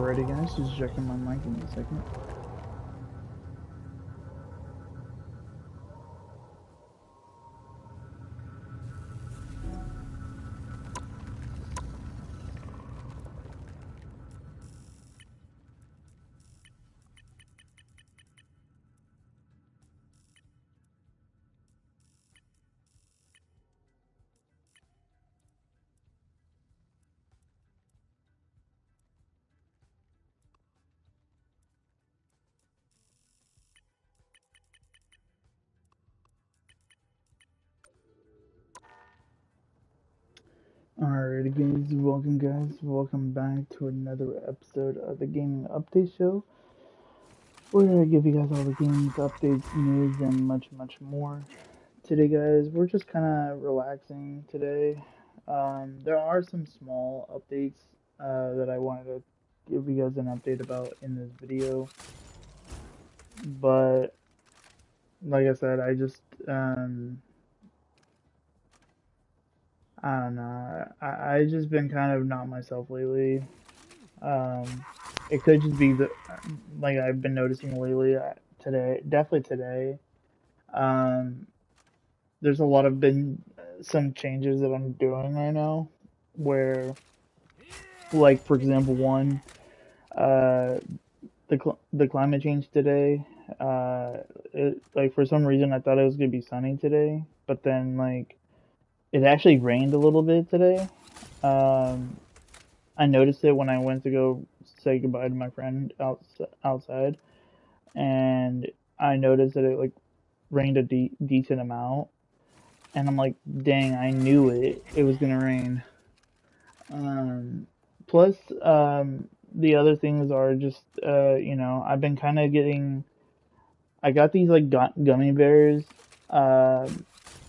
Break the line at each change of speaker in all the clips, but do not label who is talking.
Alrighty guys, just checking my mic in a second. Alrighty welcome back to another episode of the Gaming Update Show, where I give you guys all the games, updates, news, and much more. Today guys, we're just kind of relaxing today. There are some small updates that I wanted to give you guys an update about in this video, but like I said, I don't know. I just been kind of not myself lately. Um, it could just be the like I've been noticing lately. Today, definitely today. Um, there's a lot of been some changes that I'm doing right now, where like for example, one, uh, the climate change today. Like for some reason I thought it was gonna be sunny today, but then like it actually rained a little bit today. Um, I noticed it when I went to go say goodbye to my friend outside, and I noticed that it like rained a decent amount, and I'm like, dang, I knew it was gonna rain. Um, plus, the other things are just I've been kind of getting. I got these like gummy bears.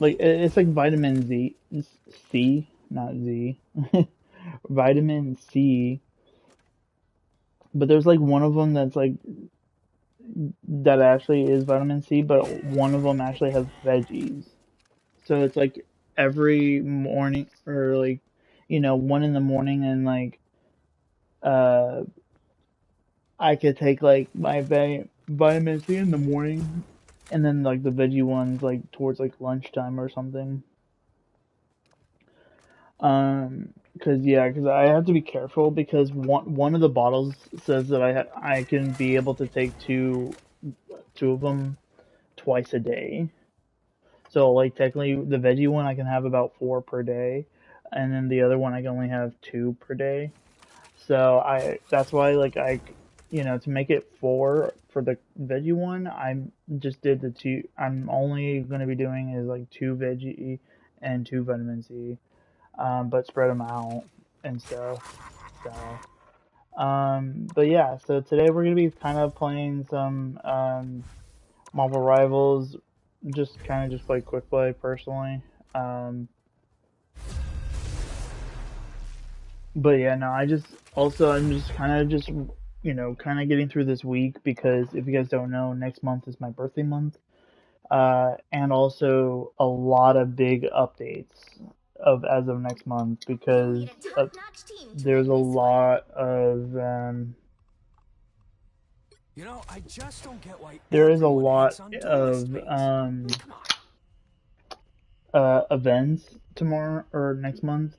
Like it's like vitamin C, not Z, vitamin C. But there's like one of them that's like that actually is vitamin C, but one of them actually has veggies. So it's like every morning or like one in the morning and like uh I could take like my vitamin C in the morning and then like the veggie ones like towards like lunchtime or something. Cause I have to be careful because one of the bottles says that I can be able to take two of them twice a day. So like technically the veggie one I can have about four per day, and then the other one I can only have two per day. So I that's why like to make it four for the veggie one I just did the two. I'm only gonna be doing is like two veggie and two vitamin C, but spread them out and stuff. But yeah, so today we're gonna be kind of playing some Marvel Rivals, just kind of just like quick play personally. Um, but yeah, no, I'm just kind of just kind of getting through this week because if you guys don't know, next month is my birthday month, and also a lot of big updates of as of next month because there's a lot of
I just don't get why
there is a
everyone
lot
hates on duelist
of
mates. Come on.
events tomorrow or next month,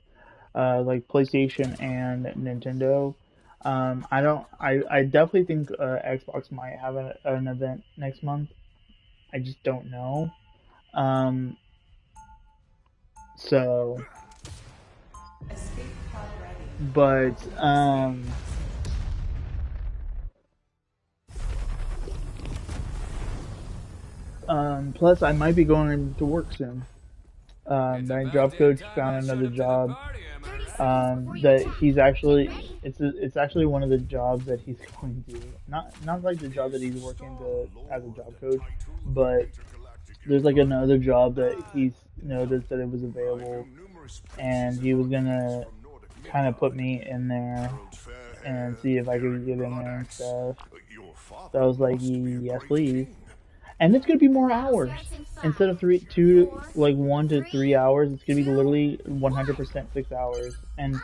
like PlayStation and Nintendo. I definitely think Xbox might have an event next month. I just don't know. Um, so, but plus I might be going to work soon. My job coach found another job. That he's actually it's actually one of the jobs that he's going to not like the job that he's working to as a job coach, but there's like another job that he's noticed that it was available, and he was gonna kind of put me in there and see if I could get in there and stuff. So I was like, yes, please. and it's gonna be more hours instead of 1 to 3 hours. It's gonna be literally 100% 6 hours. And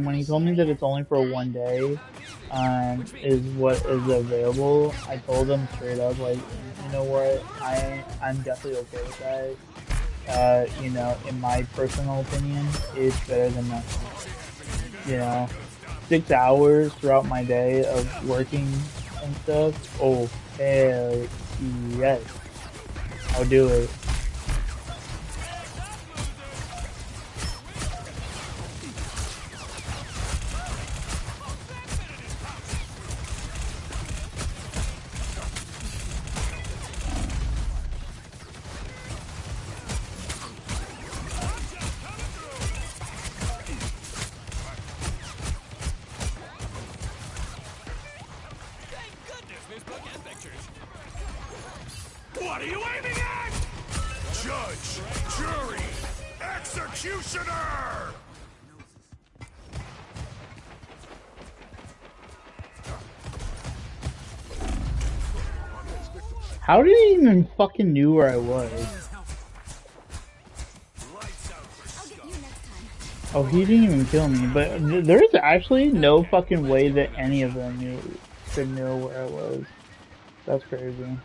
when he told me that it's only for 1 day, is what is available, I told him straight up, like, you know what, I'm definitely okay with that. You know, in my personal opinion, it's better than nothing. You know, 6 hours throughout my day of working and stuff. Oh, hell yes, I'll do it.
What are you aiming at? Judge, jury, executioner!
How did he even fucking knew where I was? Oh, he didn't even kill me, but there's actually no fucking way that any of them could know where I was. That's crazy.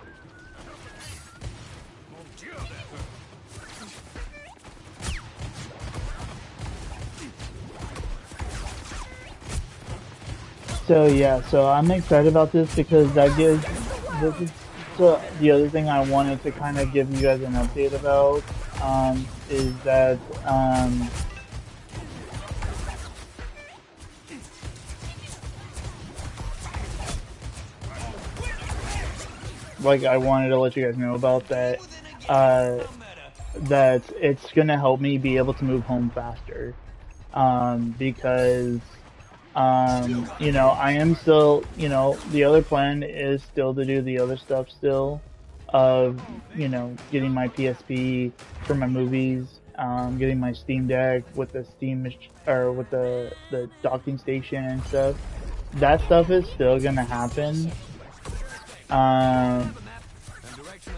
So yeah, so I'm excited about this because this is so the other thing I wanted to kind of give you guys an update about, is that, like, I wanted to let you guys know about that, that it's gonna help me be able to move home faster, because, you know, I am still, you know, the other plan is still to do the other stuff still, of, you know, getting my PSP for my movies, getting my Steam Deck with the or with the docking station and stuff. That stuff is still gonna happen.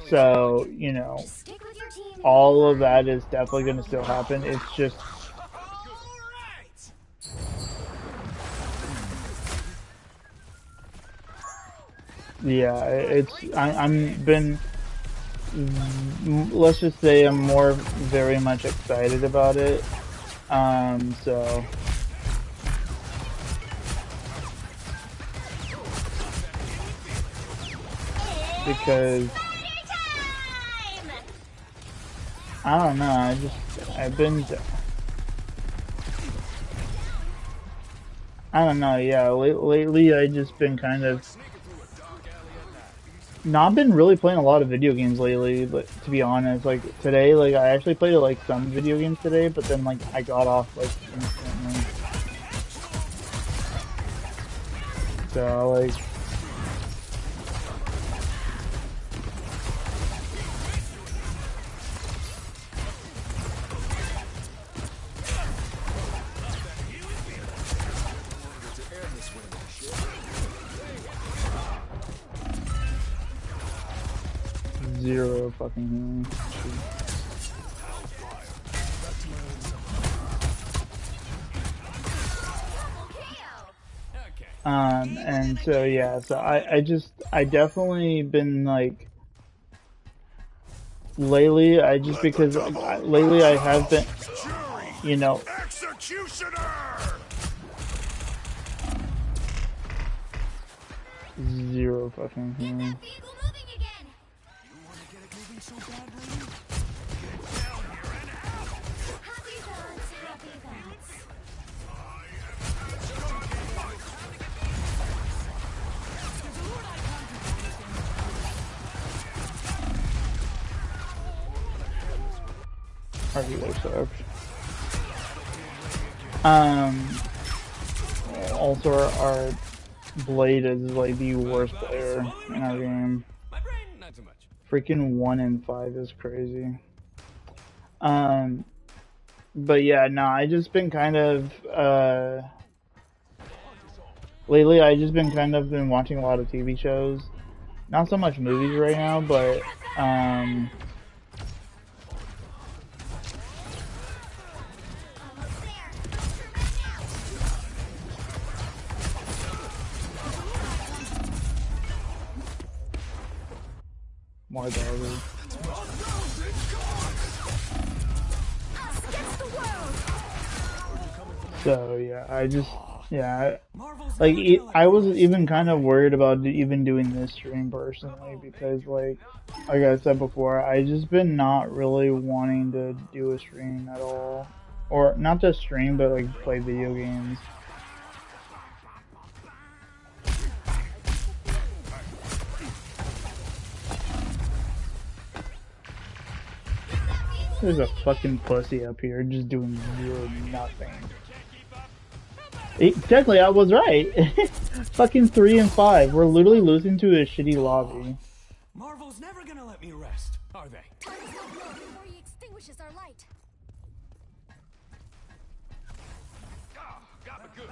So, you know, all of that is definitely gonna still happen. It's just, yeah, let's just say I'm very much excited about it. So, because, I don't know, I don't know, yeah, lately I just been kind of, not been really playing a lot of video games lately, but to be honest, like, today, like, I actually played, like, some video games today, but then, like, I got off, like, instantly. So, like, zero fucking healing. And so yeah, so I definitely been like, lately lately I have been, you know, zero fucking healing. Also our Blade is like the worst player in our game. Freaking 1 in 5 is crazy. But yeah, no, I just been kind of, lately I just been kind of watching a lot of TV shows. not so much movies right now, but more garbage. So yeah, yeah, I was even kind of worried about even doing this stream personally because like I said before, I just been not really wanting to do a stream at all, or not just stream, but like play video games. There's a fucking pussy up here just doing zero nothing. Technically, I was right. Fucking 3 and 5. We're literally losing to a shitty lobby.
Marvel's never gonna let me rest, are they?
Time is not low before he extinguishes our light.
Got me good.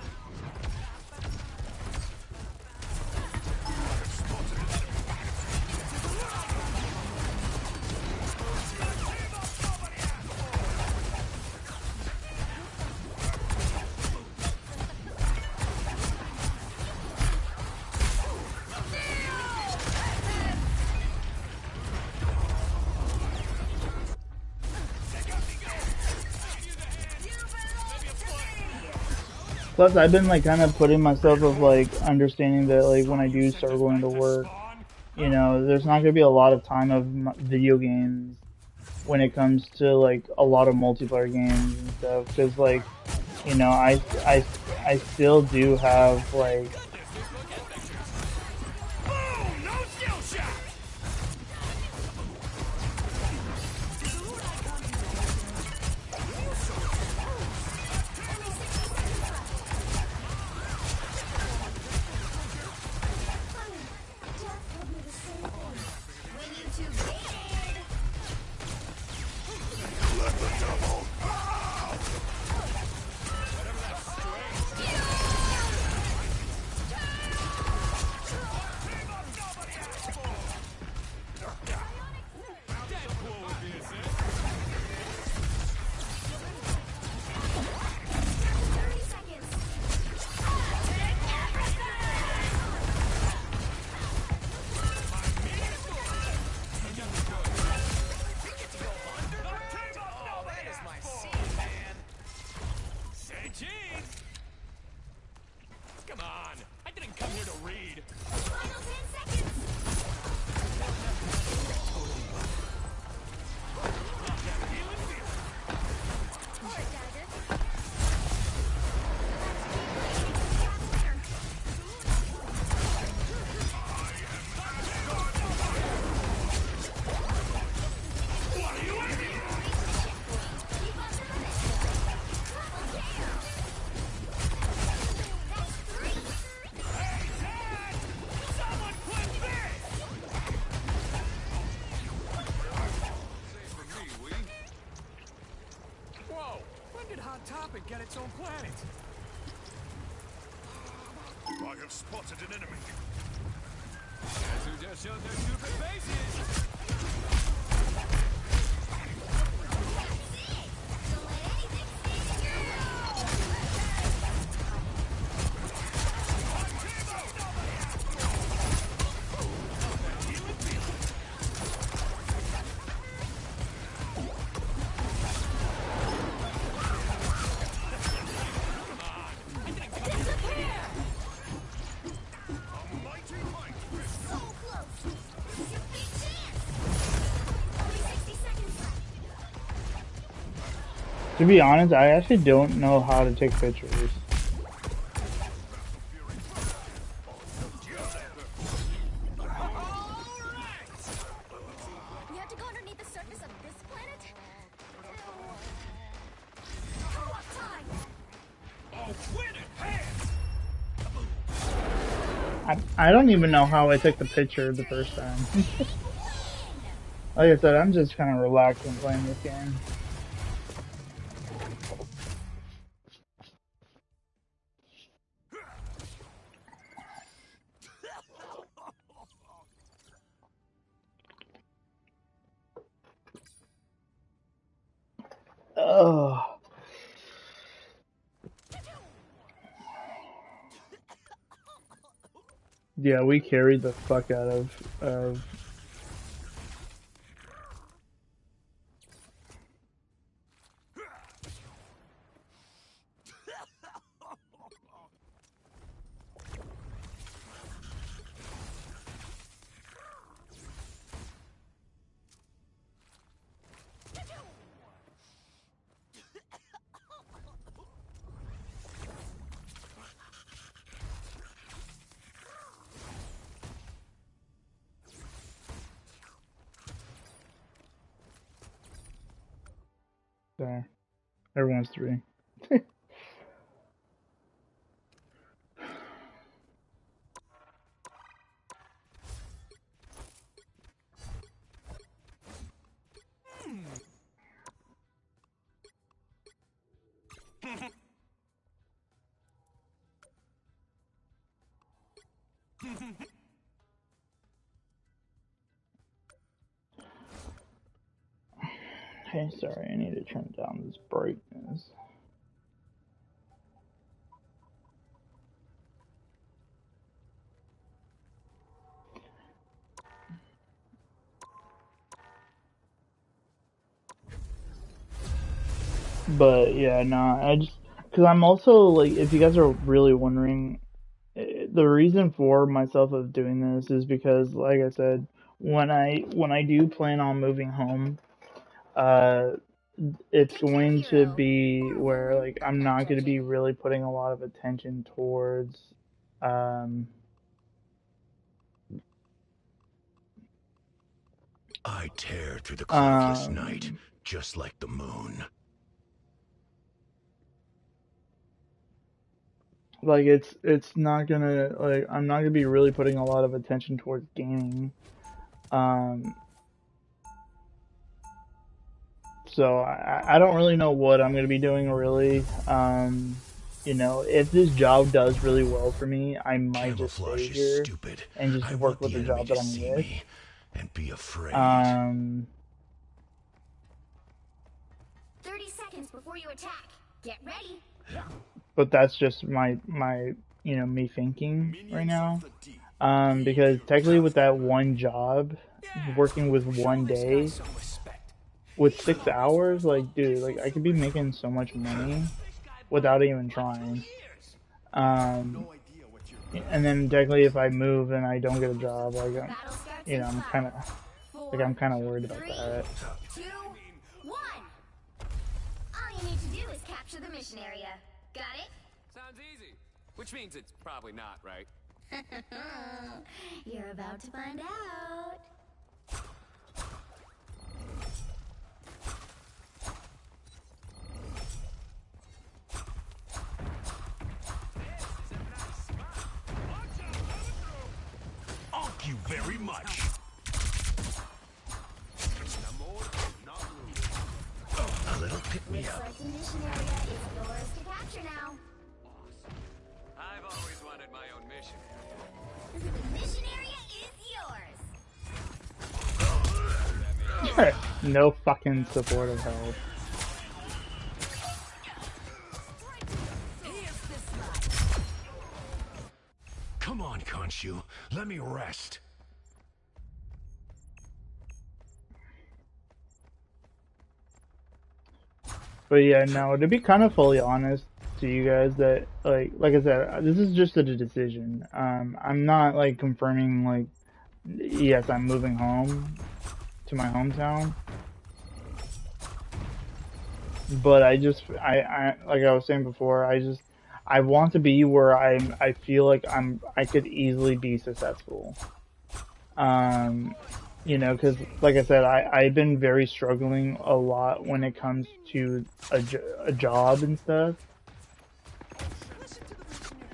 Plus, I've been like kind of putting myself of like understanding that like when I do start going to work, you know, there's not gonna be a lot of time of video games when it comes to like a lot of multiplayer games and stuff. Because like, you know, I still do have like.
Boom! No skill shot! Come on! I didn't come here to read!
Final 10 seconds! Alright, Dagger.
Whoa! When did Hot Topic get its own planet? I have spotted an enemy. Guess who just showed their stupid faces?
To be honest, I actually don't know how to take pictures.
You have to go underneath the surface of this planet?
I don't even know how I took the picture the first time. Like I said, I'm just kind of relaxing playing this game. Yeah, we carried the fuck out of. There, everyone's 3. Hey, sorry, I need to turn down this brightness. But yeah, no, I just because I'm also like, if you guys are really wondering, the reason for myself of doing this is because, like I said, when I do plan on moving home, uh, it's going to be where like I'm not going to be really putting a lot of attention towards, um,
I tear through the cloudless night,
um,
just like the moon.
like it's not gonna like I'm not gonna be really putting a lot of attention towards gaming. Um, so I don't really know what I'm gonna be doing really. If this job does really well for me, I might just stay
Camouflage is
here
stupid.
and just
I
work
want
with
the
the
enemy
job that
to
I'm
see
with.
me and be afraid.
Um,
30 seconds before you attack. Get ready.
but that's just my me thinking right now. Because technically with that one job, working with one day, with 6 hours, like dude, like I could be making so much money without even trying. Um, and then technically if I move and I don't get a job, like
Battle starts in
I'm
5,
I'm
4,
kind of worried about
3,
that.
2, 1. All you need to do is capture the mission area. Got it?
Sounds easy. Which means it's probably not, right?
You're about to find out.
Thank you very much. A little pick me up.
Looks like the mission area is yours to capture now.
I've always wanted my own mission.
The mission area is yours.
No fucking supportive help.
Come on, Khonshu. Let me rest.
But yeah, no, to be kind of fully honest to you guys, that like I said, this is just a decision. I'm not like confirming like yes, I'm moving home to my hometown. But I like I was saying before, I want to be where I feel like I could easily be successful. Because like I said, I've been very struggling a lot when it comes to a job and stuff.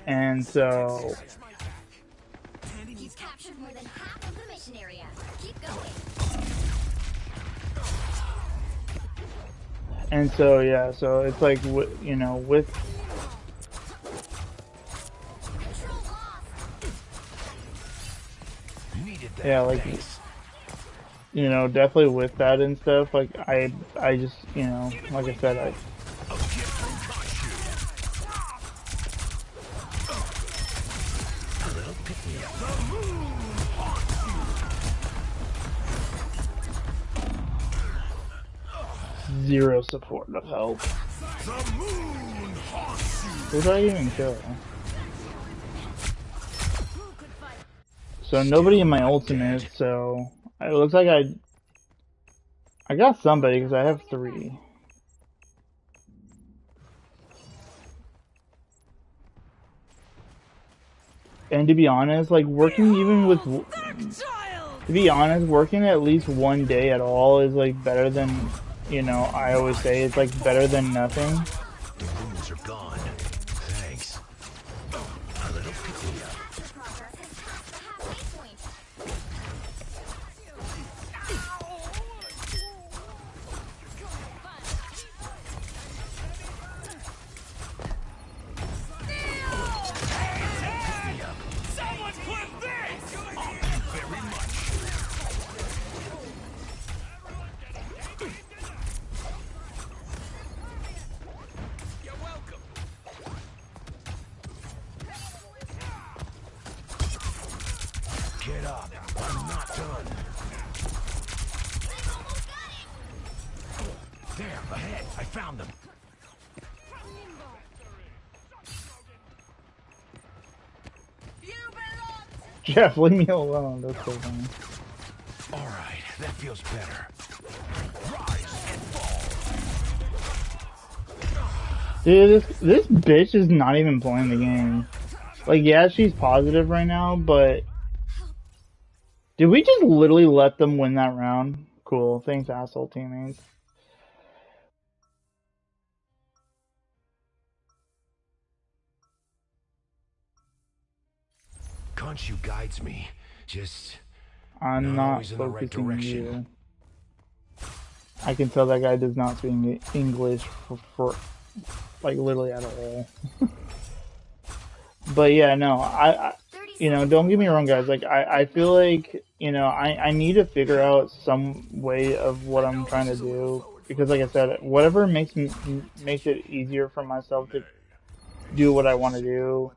And so,
You've captured more than half of the mission area. Keep going.
yeah, so it's like, with
Control lost.
Needed that.
yeah, like,
Thanks.
definitely with that and stuff, like, I just, like I said,
A gift from Khonshu. A little pick me up.
zero support of help.
The moon haunts you.
Who did I even kill? So nobody in my ultimate, so it looks like I got somebody because I have 3. And to be honest, like working even with, to be honest, working at least one day at all is like better than, you know, I always say it's like better than nothing.
The runes are gone. Thanks. A little pick me up.
Progress has passed the halfway point.
Someone clip this! Thank you very much.
You're welcome.
Get up. I'm not done. There, ahead. I found them.
Jeff, leave me alone. That's so funny.
All right, that feels better. Rise and fall.
Dude, this bitch is not even playing the game. Like, yeah, she's positive right now, but did we just literally let them win that round? Cool. Thanks, asshole teammates.
Khonshu guides me. Just
I'm
not
not
always in the right
focusing
direction.
you. I can tell that guy does not speak English for like literally at all. But yeah, no, I you know, don't get me wrong, guys. Like, I feel like, you know, I need to figure out some way of what I'm trying to do, because, like I said, whatever makes it easier for myself to do what I want to do.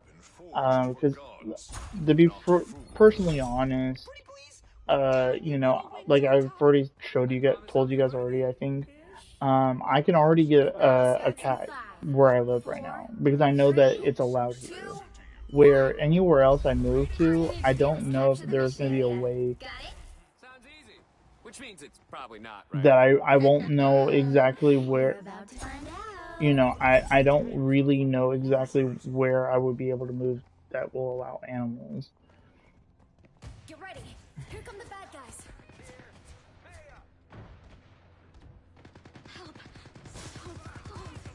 Because to be personally honest, you know, like I've already told you guys already, I think, I can already get a cat where I live right now because I know that it's allowed here. Where anywhere else I move to, I don't know if there's going to be a way
Got it?
Sounds easy. Which means it's probably not, right?
that I won't know exactly where,
You're about to find out.
you know, I don't really know exactly where I would be able to move that will allow animals.
Get ready. Here come the bad guys. Help.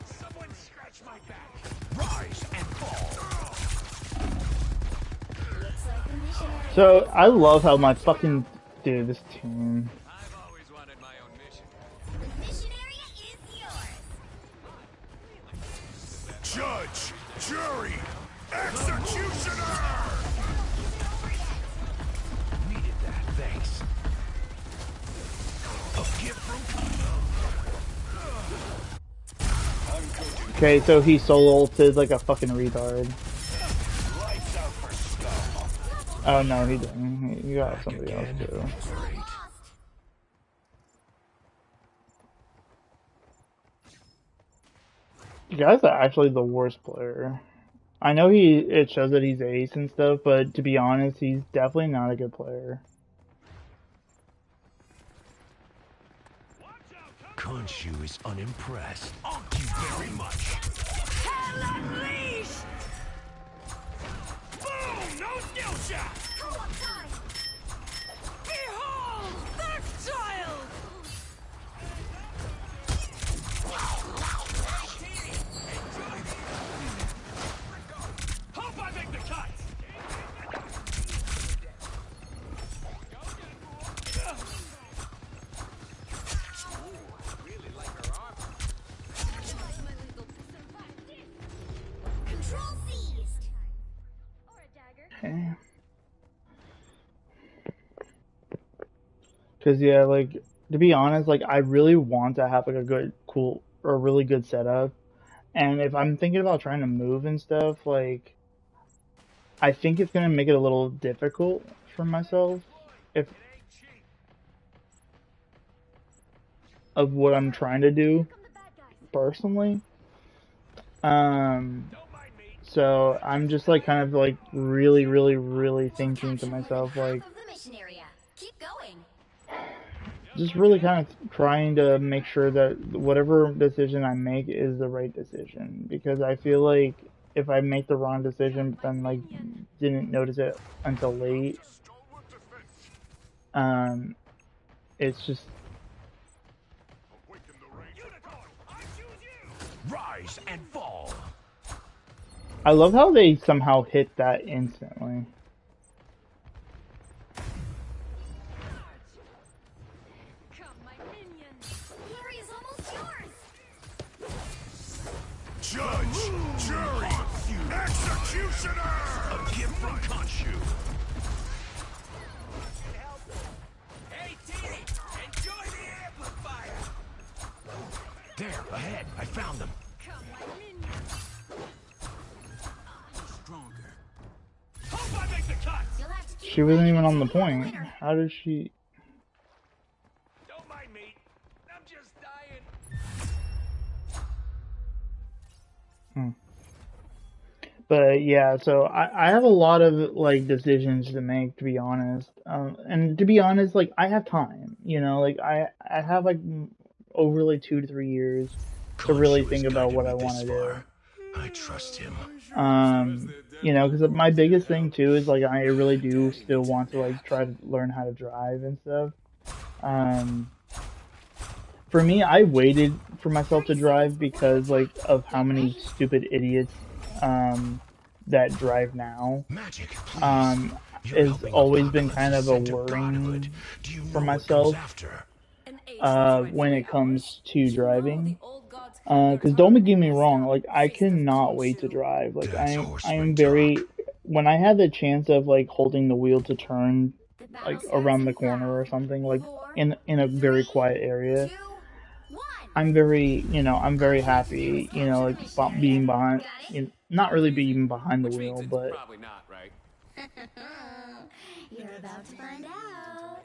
Someone scratch my back. Rise and fall.
Looks like the missionary.
So I love how my fucking dude, this team.
I've always wanted my own mission.
The missionary is yours.
Judge, jury, executioner. Needed that, thanks. A gift from
Okay, so he solo ulted like a fucking retard.
lights out for scum.
Oh no, he didn't. You got somebody else too.
Great.
Lost.
You guys are actually the worst player. I know it shows that he's ace and stuff, but to be honest, he's definitely not a good player.
Khonshu is unimpressed. Thank you very much.
Hell unleashed!
Boom! No skill shot.
Come on, time.
Behold, the child!
Hope I make the cut.
Control seized. Or a dagger.
Okay. Cause yeah, like to be honest, like I really want to have like a good, cool, or a really good setup. And if I'm thinking about trying to move and stuff, like I think it's gonna make it a little difficult for myself. If of what I'm trying to do personally. So I'm just like kind of like really thinking to myself like,
Half of the mission area. Keep going.
just really kind of trying to make sure that whatever decision I make is the right decision, because I feel like if I make the wrong decision but then like didn't notice it until late, it's just
Rise and fall.
I love how they somehow hit that instantly.
Come, my minions.
The area is almost yours.
Judge, jury, executioner. A gift from Khonshu. Hey, Teeny, enjoy the amplifier. There, ahead. I found them.
Come, my minions.
Stronger. Hope I make the cut.
You'll have to keep
She wasn't
fighting
even on the
until you're
point.
winner.
How did she?
Don't mind me. I'm just dying.
But yeah, so I have a lot of like decisions to make, to be honest. And to be honest, like I have time, you know, like I have like overly 2 to 3 years to really think about what I want to do.
I trust him.
You know, because my biggest thing too is like I really do still want to like try to learn how to drive and stuff. For me, I waited for myself to drive because like of how many stupid idiots that drive now.
Magic, please. You're
Has
helping
always been
Apocalypse
kind of a
ascend to
worrying
godhood. Do you
for
know what
myself.
comes after?
An age
When it
23
comes
hours.
to
You know
driving.
the old gods had
Because
their
don't
time
get me
to
wrong,
stop
like I
face the
cannot wait to
Khonshu.
drive. Like
That's
I
horse
am
ring
very,
talk.
when I had the chance of like holding the wheel to turn
The battle
like
starts
around
in
the corner or
5,
something, like
4,
in a very
3,
quiet area,
2, 1.
I'm very, you know, I'm very happy, you know, like being behind, you know, not really being behind the
Which means
wheel,
it's
but
probably not, right?
You're about to find out.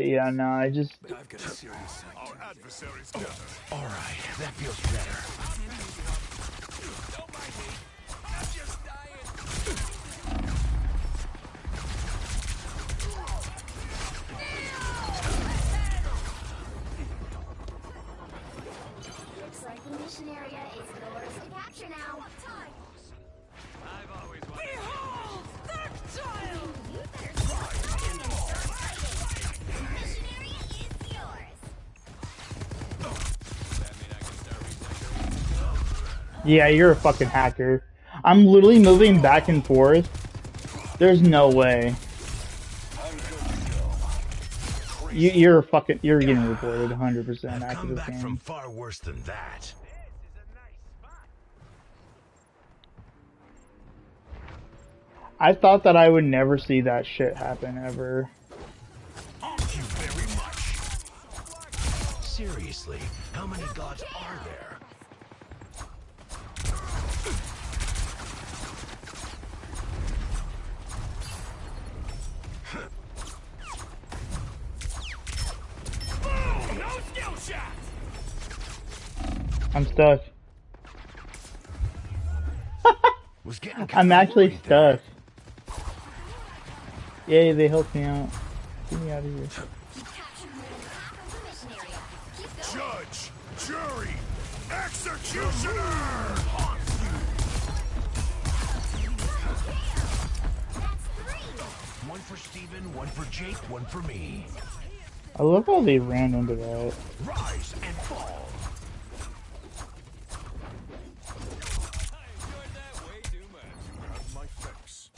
yeah, no, I just,
I've got a serious Our adversaries gather. All right, that feels better. Don't mind me. I'm just dying.
Looks like the mission area is yours to capture now.
I've always wanted.
Behold, that child!
You better stop fighting and start fighting. The mission area is yours.
Does that mean I can start resetting?
yeah, you're a fucking hacker. I'm literally moving back and forth. There's no way. You're fucking, you're getting reported 100%
I've
after
come
this
back from
game.
far worse than that.
I thought that I would never see that shit happen ever.
Thank you very much. Seriously, how many gods are there? Boom! No skill shot!
I'm stuck.
Was getting kinda
I'm actually
worried there.
stuck. Yay, they helped me out. Get me out of here.
You captured more than half of the mission area. Keep going.
Judge, jury, executioner!
That's 3.
One for Steven, one for Jake, one for me.
I love how they ran into that.
Rise and fall.
I enjoyed that way too much.
Have my fix.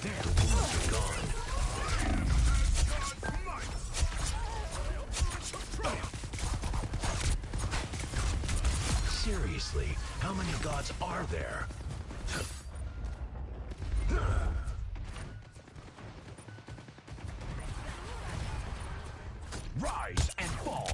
There, the wounds are gone. Seriously, how many gods are there? Rise and fall.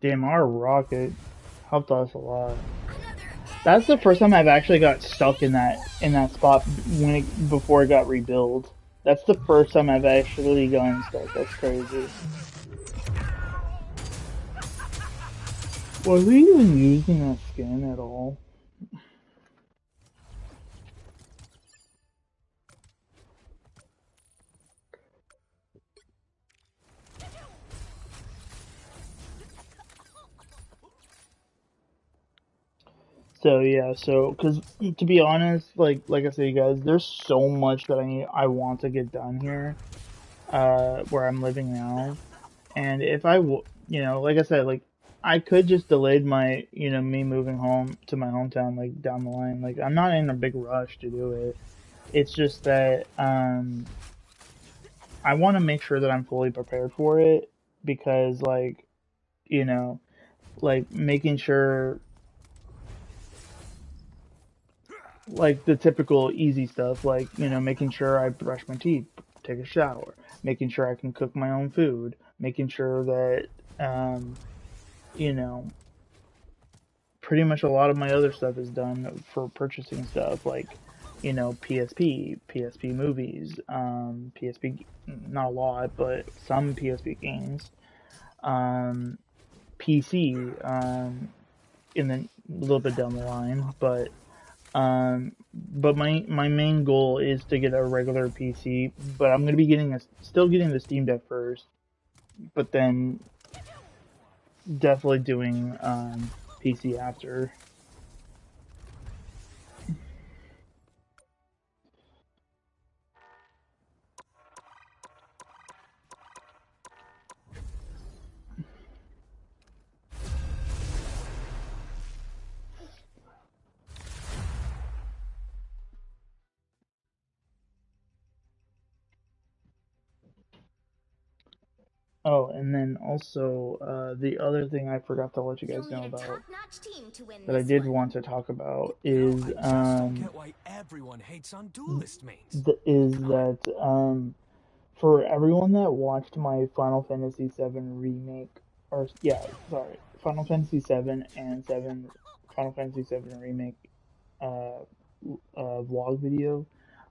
Damn, our rocket helped us a lot.
Another
That's the first time I've actually got stuck in that spot before it got rebuilt. That's the first time I've actually gotten stuck. That's crazy. Was he even using that skin at all? So yeah, because to be honest, like I said, you guys, there's so much that I want to get done here, where I'm living now, and if like I said, like I could just delayed my, me moving home to my hometown, like down the line. Like I'm not in a big rush to do it. It's just that I want to make sure that I'm fully prepared for it because, like, you know, like making sure, like the typical easy stuff, like, making sure I brush my teeth, take a shower, making sure I can cook my own food, making sure that, you know, pretty much a lot of my other stuff is done for purchasing stuff, like, PSP movies, PSP, not a lot, but some PSP games, um, PC, in the a little bit down the line, but my main goal is to get a regular PC, but I'm gonna be still getting the Steam Deck first, but then definitely doing PC after. Oh, and then also the other thing I forgot to let you guys
You'll
know
need a
about
top-notch team to win
that I
this
did
one.
want to talk about
You know,
is
I just don't get why everyone hates on duelist mains.
that for everyone that watched my Final Fantasy VII remake, or yeah, sorry, Final Fantasy VII and Final Fantasy VII remake uh, vlog video.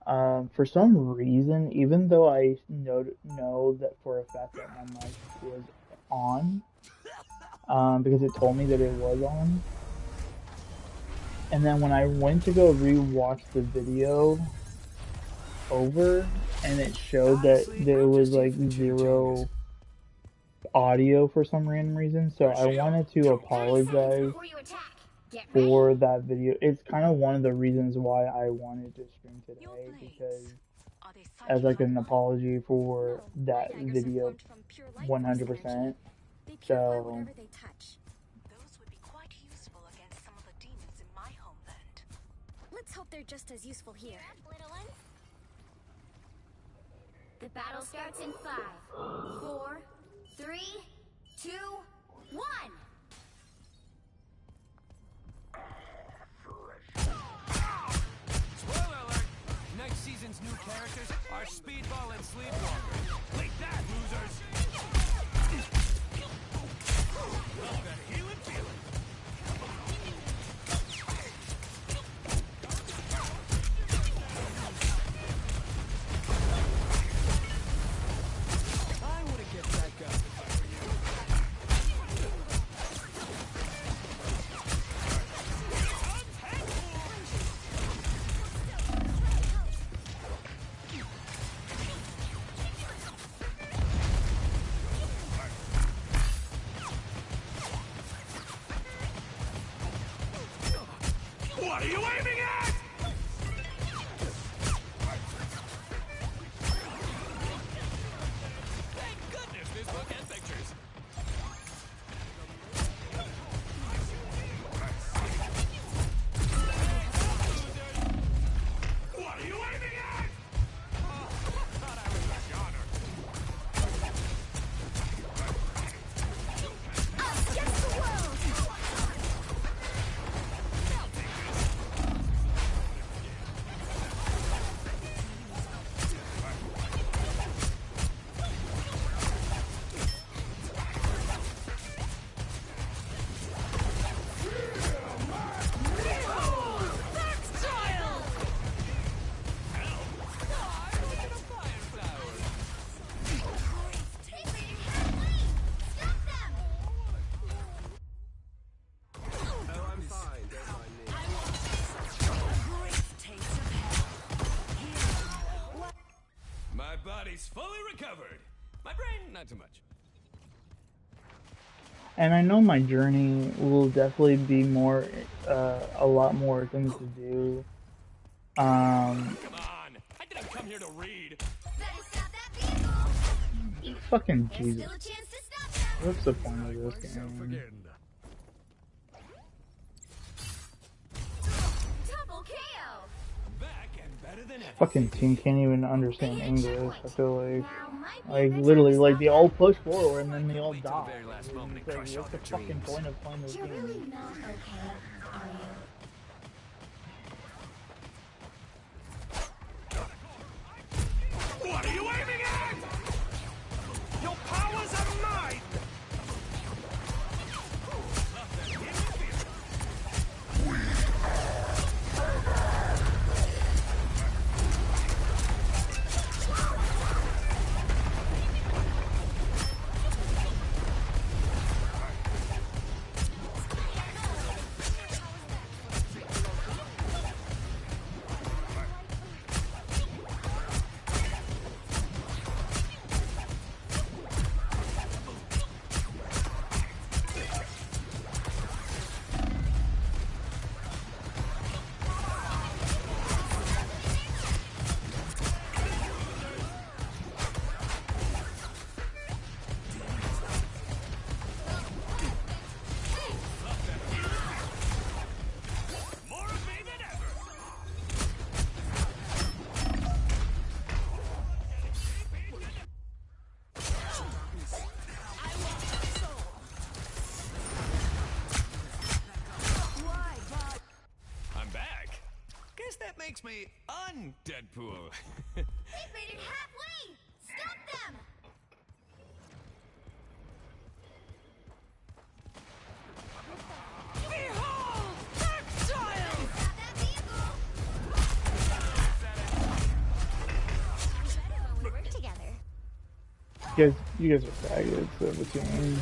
For some reason, even though I know that for a fact that my mic was on, because it told me that it was on, and then when I went to go rewatch the video over, and it showed that
Honestly,
there
I'm
was
just here
like
for the chicken fingers.
zero audio for some random reason. So I wanted to
30
30 seconds
apologize
before you attack. Get ready.
for that video. It's kind of one of the reasons why I wanted to stream
Your
today,
blades.
because
Are they
as
psychic
like an
like mine?
apology for
No,
that
my daggers are
video
formed from pure life force
100%.
energy. They purify
So
whatever they touch. Those would be quite useful against some of the demons in my homeland. Let's hope they're just as useful here.
Little ones. The battle starts in 5, 4, 3, 2, 1.
Spoiler alert! Next season's new characters are Speedball and Sleepwalker. Take that, losers! Love that healing feeling. I wouldn't get that gun if I were you. It's fully recovered. My brain, not so much.
And I know my journey will definitely be more, a lot more things to do.
Come on. I didn't come here to read.
Better stop that vehicle.
Fucking
There's
Jesus.
still a chance to stop them.
What's the point of this game?
Double KO.
Back and better than ever.
Fucking team can't even understand English. I feel like,
Now might be a good
literally,
time to
like
stop
they
them.
all push forward and then they all
Wait till the
die.
very last
It's
moment and
like,
crush all
what's the
their
fucking
dreams.
point of playing this
You're really
game?
not okay, are you?
What are you aiming at? Your powers are mine! More of me than ever! I'm back. Guess that makes me un-Deadpool.
They've made it halfway. Stop them.
Behold! Exile!
Stop that vehicle. Better when we work together.
You guys are faggots of a team.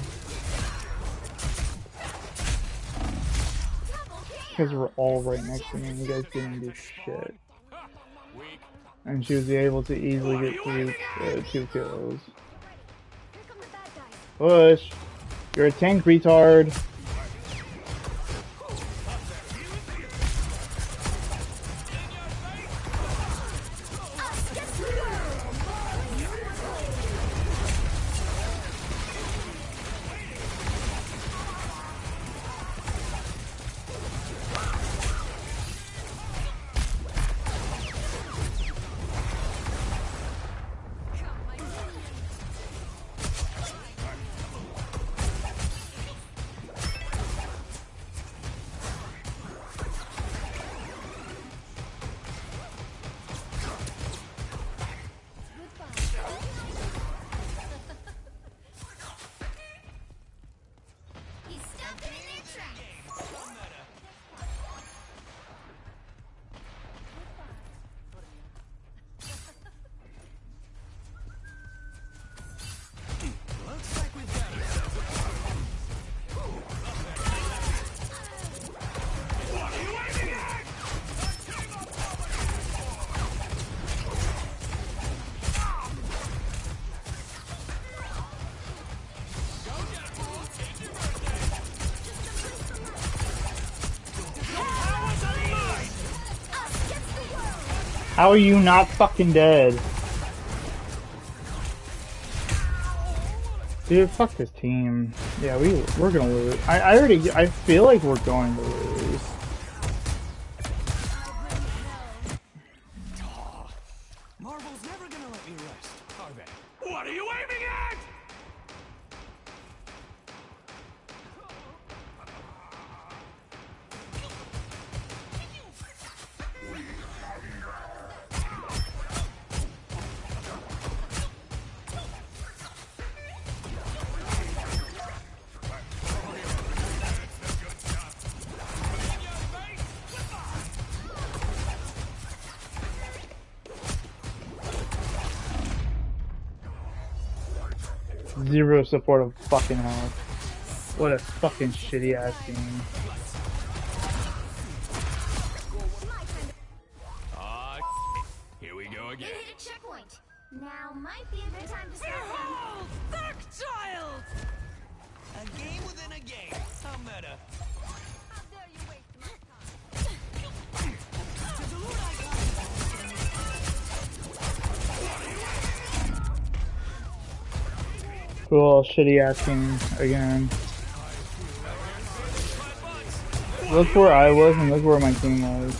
Double KO.
Because we're all right next to me and you guys didn't do shit.
Weak.
And she was able to easily get through 2 kills.
Here come the bad guys.
Push! You're a tank retard!
Us against the world. He stopped them in their tracks.
Looks like we've got ourselves a problem. What are you aiming at? Powers are mine!
Us against the world.
How are you not fucking dead? Dude, fuck this team. Yeah, we're gonna lose. I feel like we're going to lose.
Marvel's never gonna let me rest, are they? What are you aiming at?
Zero support of fucking health. What a fucking shitty ass team.
Here we go
You
again.
hit a checkpoint. Now might be a good time to start.
Behold, Dark Child! A game within a game. How meta.
How dare you waste my time?
Cool, shitty ass game again. Look where I was and look where my team was.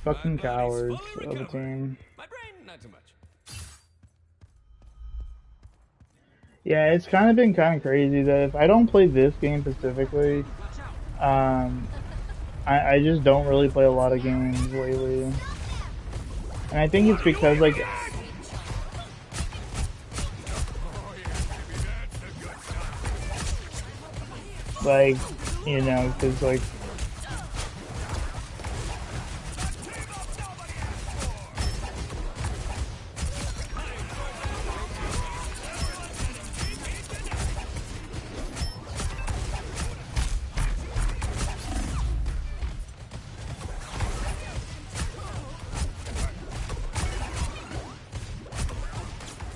Fucking cowards of a team.
My brain, not too much.
Yeah, it's kind of been kind of crazy that if I don't play this game specifically, I just don't really play a lot of games lately. And I think it's because, like, you know, because, like,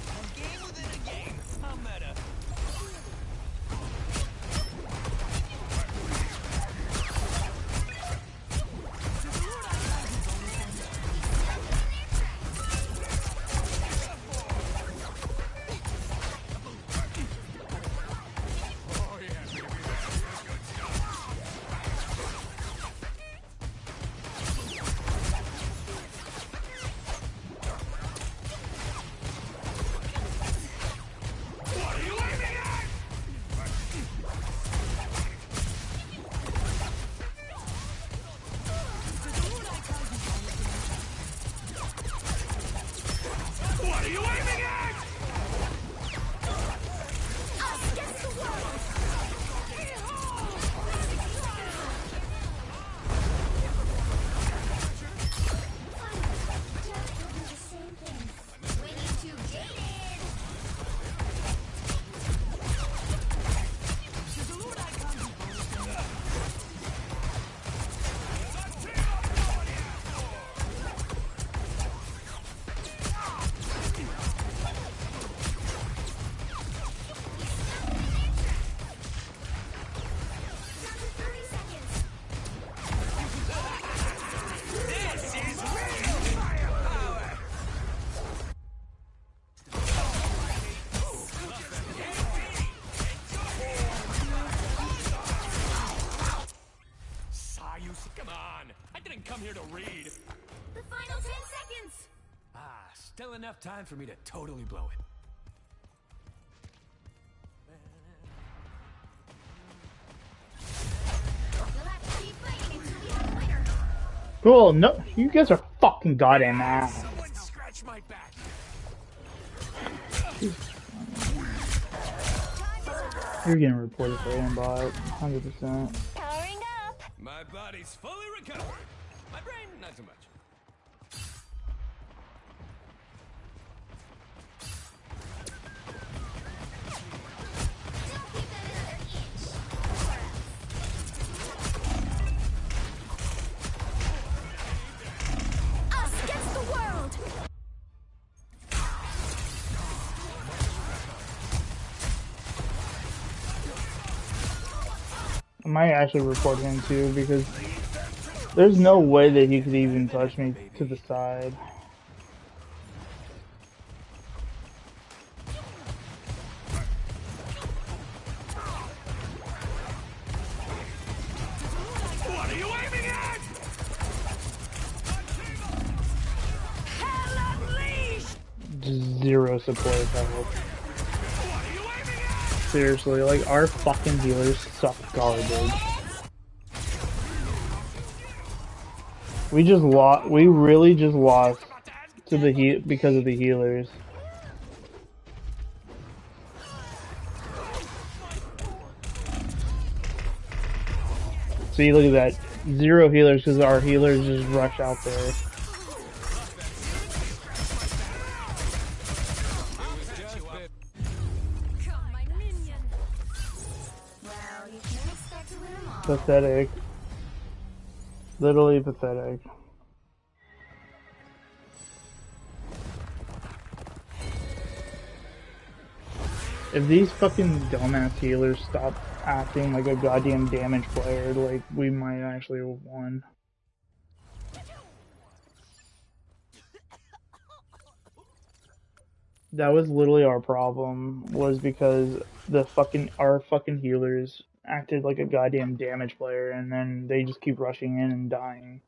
A game within a game. How meta.
What are you aiming at?
Us against the world! When you two dated! Down to 30 seconds.
This is real firepower!
Sayus, come on. I didn't come here to read.
The final 10 seconds.
Ah, still enough time for me to totally blow it.
You'll have to keep fighting until we have a winner.
cool. No, you guys are fucking goddamn ass.
Someone scratch my back.
You're getting reported for aimbot, 100%.
Powering up.
My body's fully recovered. My brain, not too much.
Don't keep that another inch.
Us against the world.
I might actually report him too because there's no way that he could even touch me to the side.
What are you aiming at?
Hell unleashed!
Just zero support help.
What are you aiming at?
Seriously, like, our fucking healers suck garbage. We just lost. We really just lost to the because of the healers. See, look at that. Zero healers because our healers just rush out there.
Come, my minion.
Well, you can't expect to win them all.
Pathetic. Literally pathetic. If these fucking dumbass healers stop acting like a goddamn damage player, like, we might actually have won. That was literally our problem, was because our fucking healers acted like a goddamn damage player, and then they just keep rushing in and dying.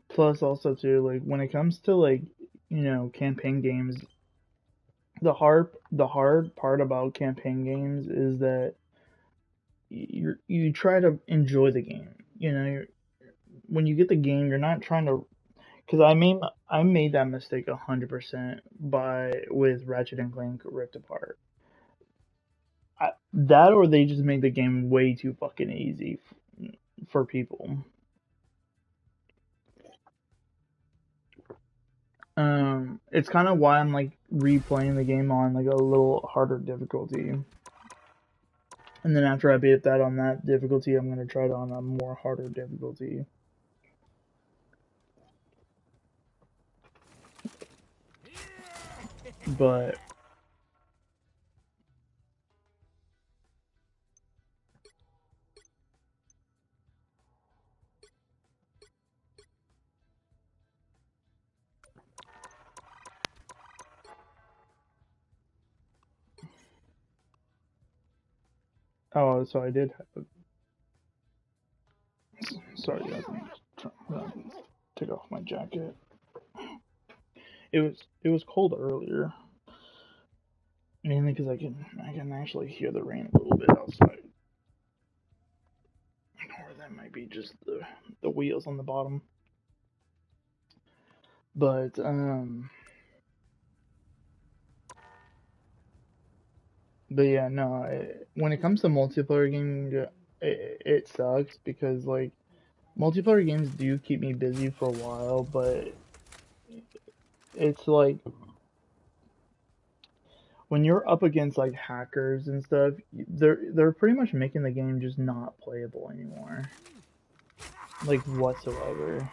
Plus, also too, like, when it comes to, like, campaign games, the hard part about campaign games is that you try to enjoy the game. When you get the game, you're not trying to. Because I made that mistake 100% with Ratchet and Clank Rift Apart. That, or they just made the game way too fucking easy for people. It's kind of why I'm like replaying the game on like a little harder difficulty, and then after I beat that on that difficulty, I'm gonna try it on a more harder difficulty. But oh, so I did have. Sorry, guys. I'm trying to take off my jacket. It was cold earlier, mainly because I can actually hear the rain a little bit outside, or that might be just the wheels on the bottom. But yeah, no. When it comes to multiplayer games, it sucks because like multiplayer games do keep me busy for a while, but it's like when you're up against like hackers and stuff, they're pretty much making the game just not playable anymore, like whatsoever.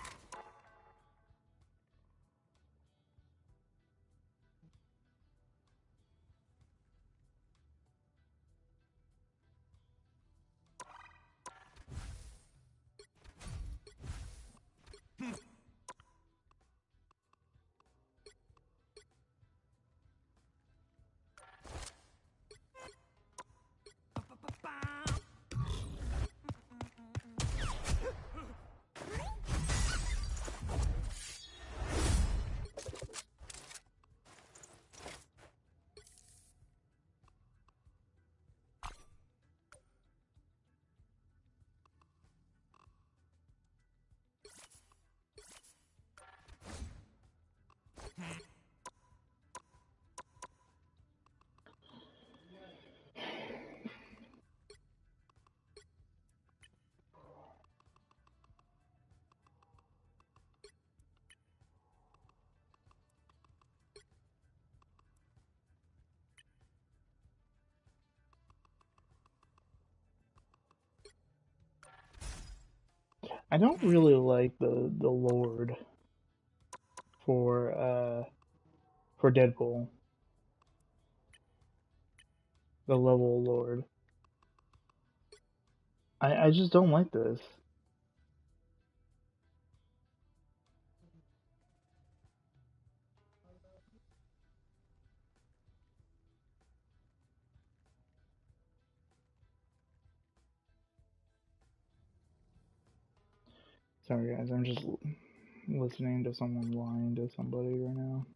I don't really like the Lord for Deadpool, the level Lord. I just don't like this. Sorry guys, I'm just listening to someone lying to somebody right now.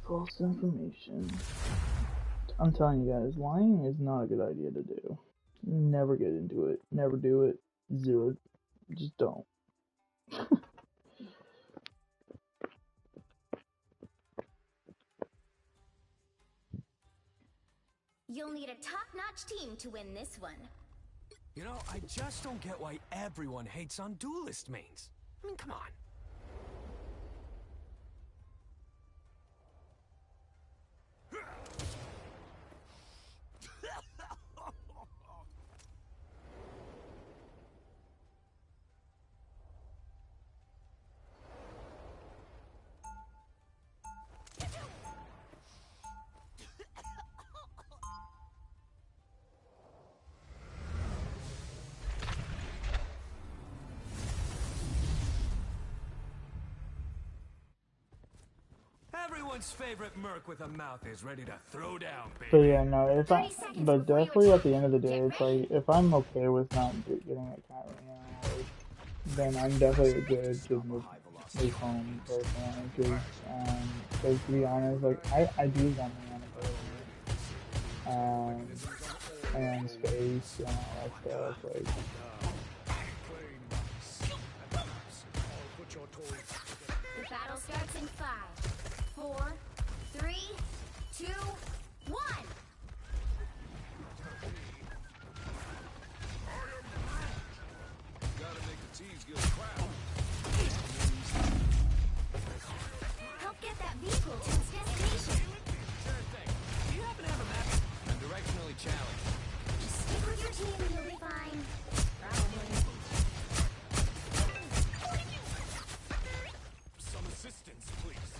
False information. I'm telling you guys, lying is not a good idea to do. Never get into it. Never do it. Zero. Just don't.
You'll need a top-notch team to win this one.
You know, I just don't get why everyone hates on duelist mains. I mean, come on. Everyone's favorite merc with a mouth is ready to throw down, baby.
So yeah, no, but definitely at the end of the day, it's like, if I'm okay with not getting a cat right now, like, then I'm definitely good to move home personally, because to be honest, like, I do want to and space and all that stuff, like.
The battle starts in 5, 4, 3, 2, 1.
Gotta make the Thieves Guild proud.
Help get that vehicle to its destination.
Sure thing. Do you happen to have a map? I'm directionally challenged.
Just stick with your team and you'll be fine. Probably.
Some assistance, please.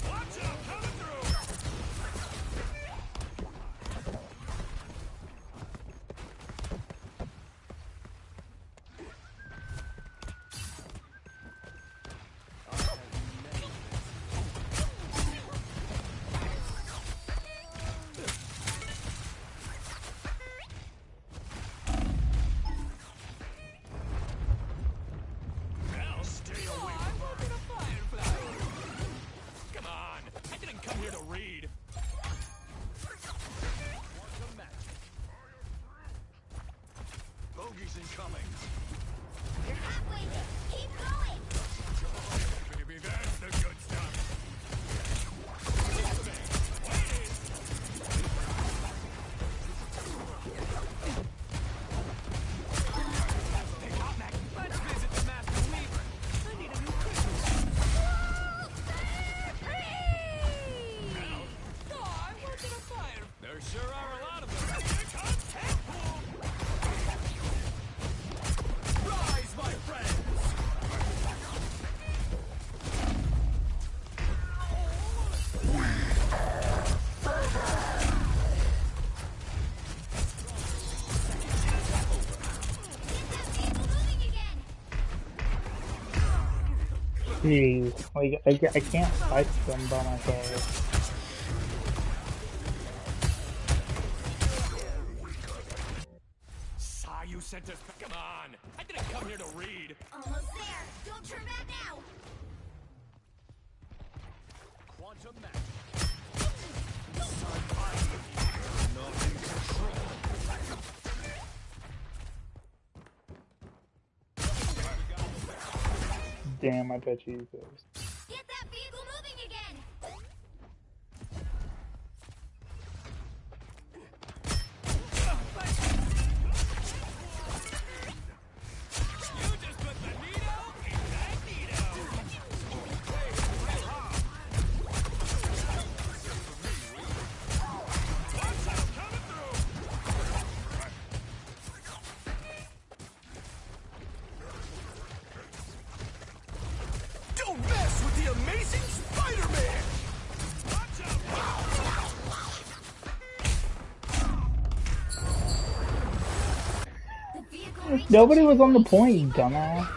Watch out, coming through! Now stay away from her. Come on, I didn't come here to read. Bogey's incoming.
You're halfway there. Keep going.
Baby, that's the good stuff.
Let's visit the Master Weaver. I need a new Christmas. Oh, I'm working a fire. There sure are a lot of them.
Here comes Deadpool!
Rise, my friends!
Get that vehicle moving again.
Jeez, like, I can't fight them by myself.
Saw you sent us back. Come on! I didn't come here to read.
Almost there. Don't turn back now.
Quantum magic. Not in control.
Damn, I bet you first.
Get that vehicle moving again.
You just put the needle in that needle.
Watch out, coming through!
Don't mess with the amazing Spider-Man!
Watch out!
The vehicle reaches
Nobody was on the point, you dumbass.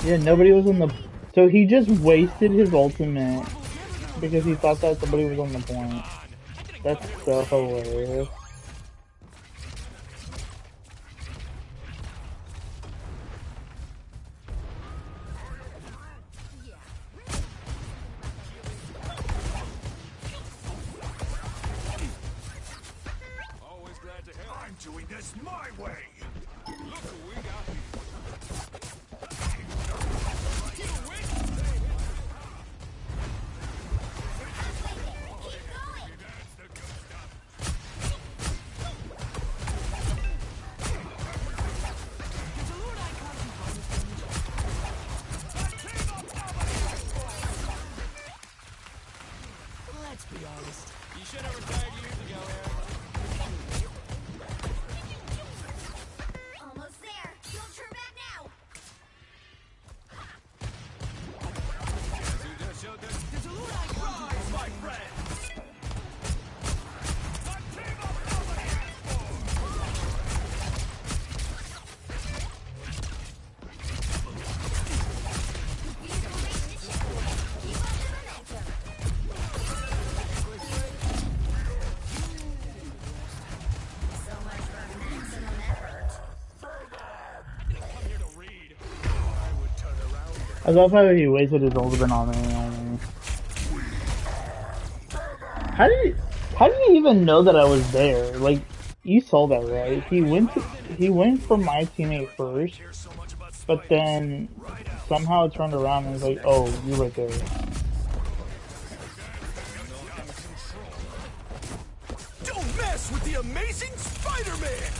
Yeah, nobody was on the. So he just wasted his ultimate because he thought that somebody was on the point. That's so hilarious.
Always glad to help. I'm doing this my way. Look who we got here. You win.
I love how he wasted his ultimate on me. How did you even know that I was there? Like, you saw that, right? He went for my teammate first, but then somehow turned around and was like, "Oh, you're right there."
Don't mess with the amazing Spider-Man!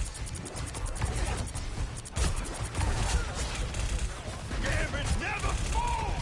Gambit never falls!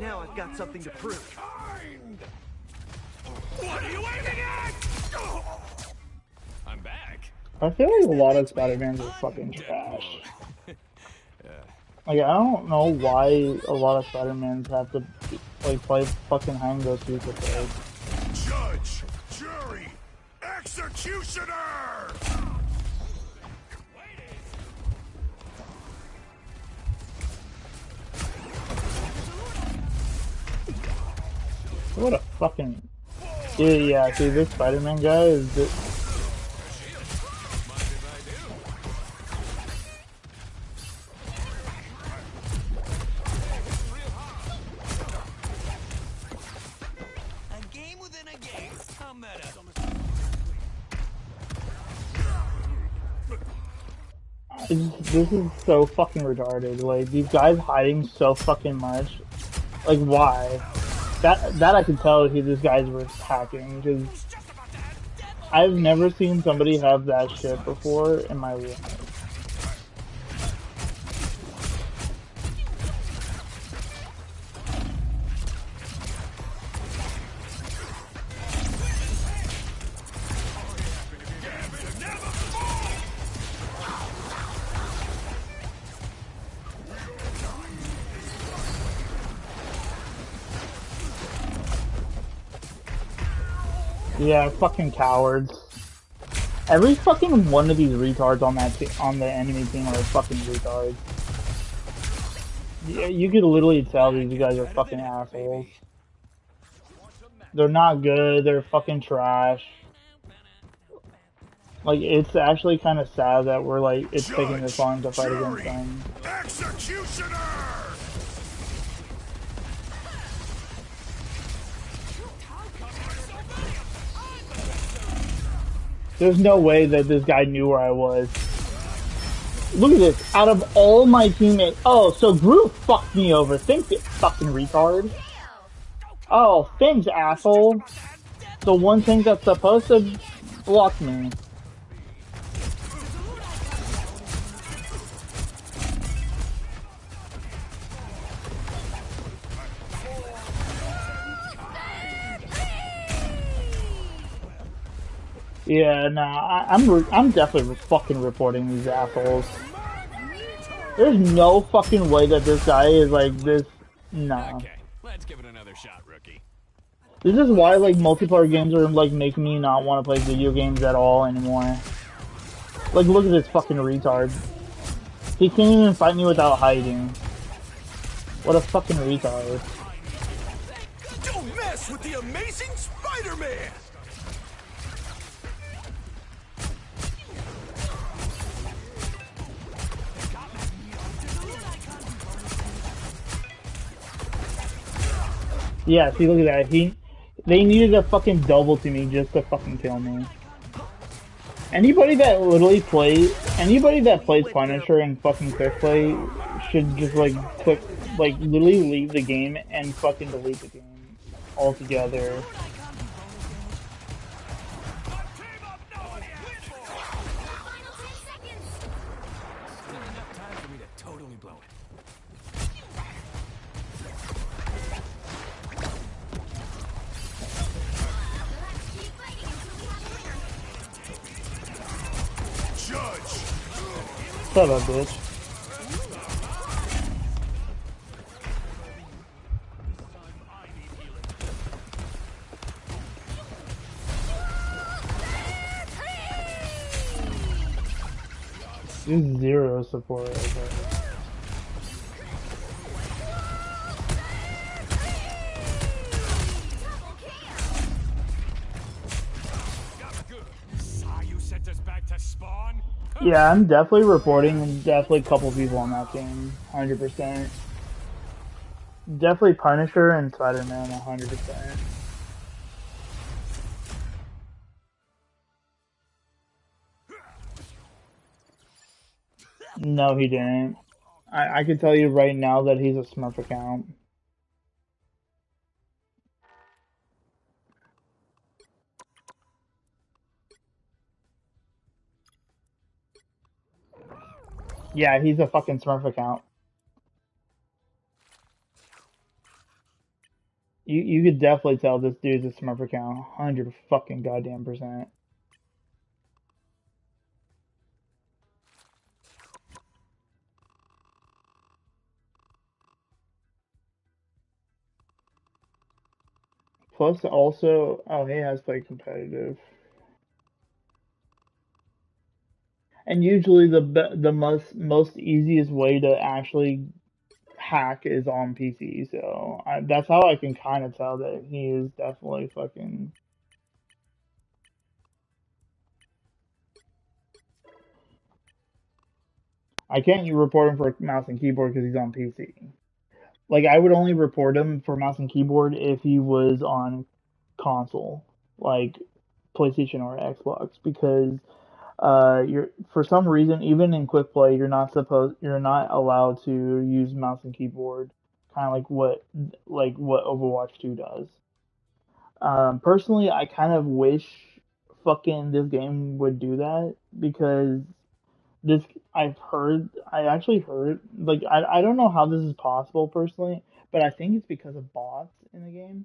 Now I've got something to prove.
What are you aiming at?
I'm back.
I feel like a lot of Spider-Mans are fucking trash. Like, I don't know why a lot of Spider-Mans have to, like, play fucking hide and go seek with it.
Judge, jury, executioner!
What a fucking... Dude, yeah, see, this Spider-Man guy is just...
A game within a game. How meta.
This is so fucking retarded. Like, these guys hiding so fucking much. Like, why? That I can tell these guys were hacking, because I've never seen somebody have that shit before in my life. Yeah, fucking cowards. Every fucking one of these retards on on the enemy team are fucking retards. Yeah, you could literally tell these guys are fucking assholes. They're not good, they're fucking trash. Like, it's actually kind of sad that we're like, it's taking this long to fight against them.
Executioner!
There's no way that this guy knew where I was. Look at this. Out of all my teammates... Oh, so Groot fucked me over. Thanks, you fucking retard. Oh, thanks, asshole. The one thing that's supposed to block me. Yeah, nah, I'm definitely fucking reporting these assholes. There's no fucking way that this guy is like this. Nah.
Okay, let's give it another shot, rookie.
This is why like multiplayer games are like making me not want to play video games at all anymore. Like, look at this fucking retard. He can't even fight me without hiding. What a fucking retard.
Don't mess with the amazing Spider-Man!
Yeah, see, look at that. They needed a fucking double to me just to fucking kill me. Anybody that plays Punisher and fucking quick play should just like quit like literally leave the game and fucking delete the game altogether.
Team up, nobody asked for.
Final 10 seconds.
Still enough time for me to totally blow it.
We'll have to keep fighting until we have a winner.
Judge.
Shut up, bitch. This is zero support right there.
Double kill.
Good. Saw you sent us back to spawn.
Yeah, I'm definitely reporting definitely a couple people on that game. 100%. Definitely Punisher and Spider-Man 100%. No, he didn't. I can tell you right now that he's a Smurf account. Yeah, he's a fucking Smurf account. You could definitely tell this dude's a Smurf account. 100 fucking goddamn %. Plus, also, oh, he has played competitive. And usually the most easiest way to actually hack is on PC. So that's how I can kind of tell that he is definitely fucking. I can't report him for mouse and keyboard because he's on PC. Like I would only report him for mouse and keyboard if he was on console, like PlayStation or Xbox, because you're for some reason even in quick play you're not allowed to use mouse and keyboard, kind of like what Overwatch 2 does. Personally, I kind of wish fucking this game would do that because this I actually heard like I don't know how this is possible personally, but I think it's because of bots in the game.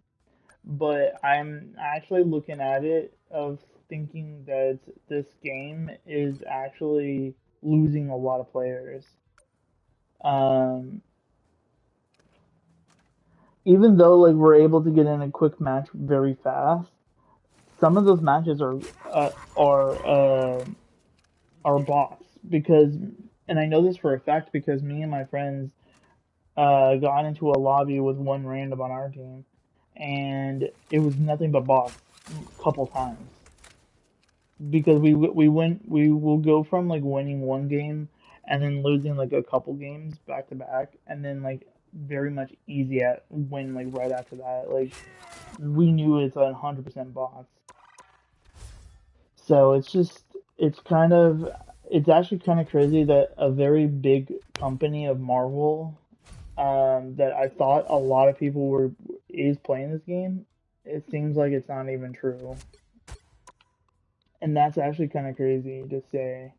But I'm actually looking at it of thinking that this game is actually losing a lot of players. Um, Even though like we're able to get in a quick match very fast, some of those matches uh, are uh, are bots because, and I know this for a fact because me and my friends got into a lobby with one random on our team, and it was nothing but bots a couple times because we will go from like winning one game and then losing like a couple games back to back and then like very much easy at win like right after that. Like we knew it's 100% bots. So it's just it's kind of it's actually kind of crazy that a very big company of Marvel that I thought a lot of people were is playing this game. It seems like it's not even true. And that's actually kind of crazy to say.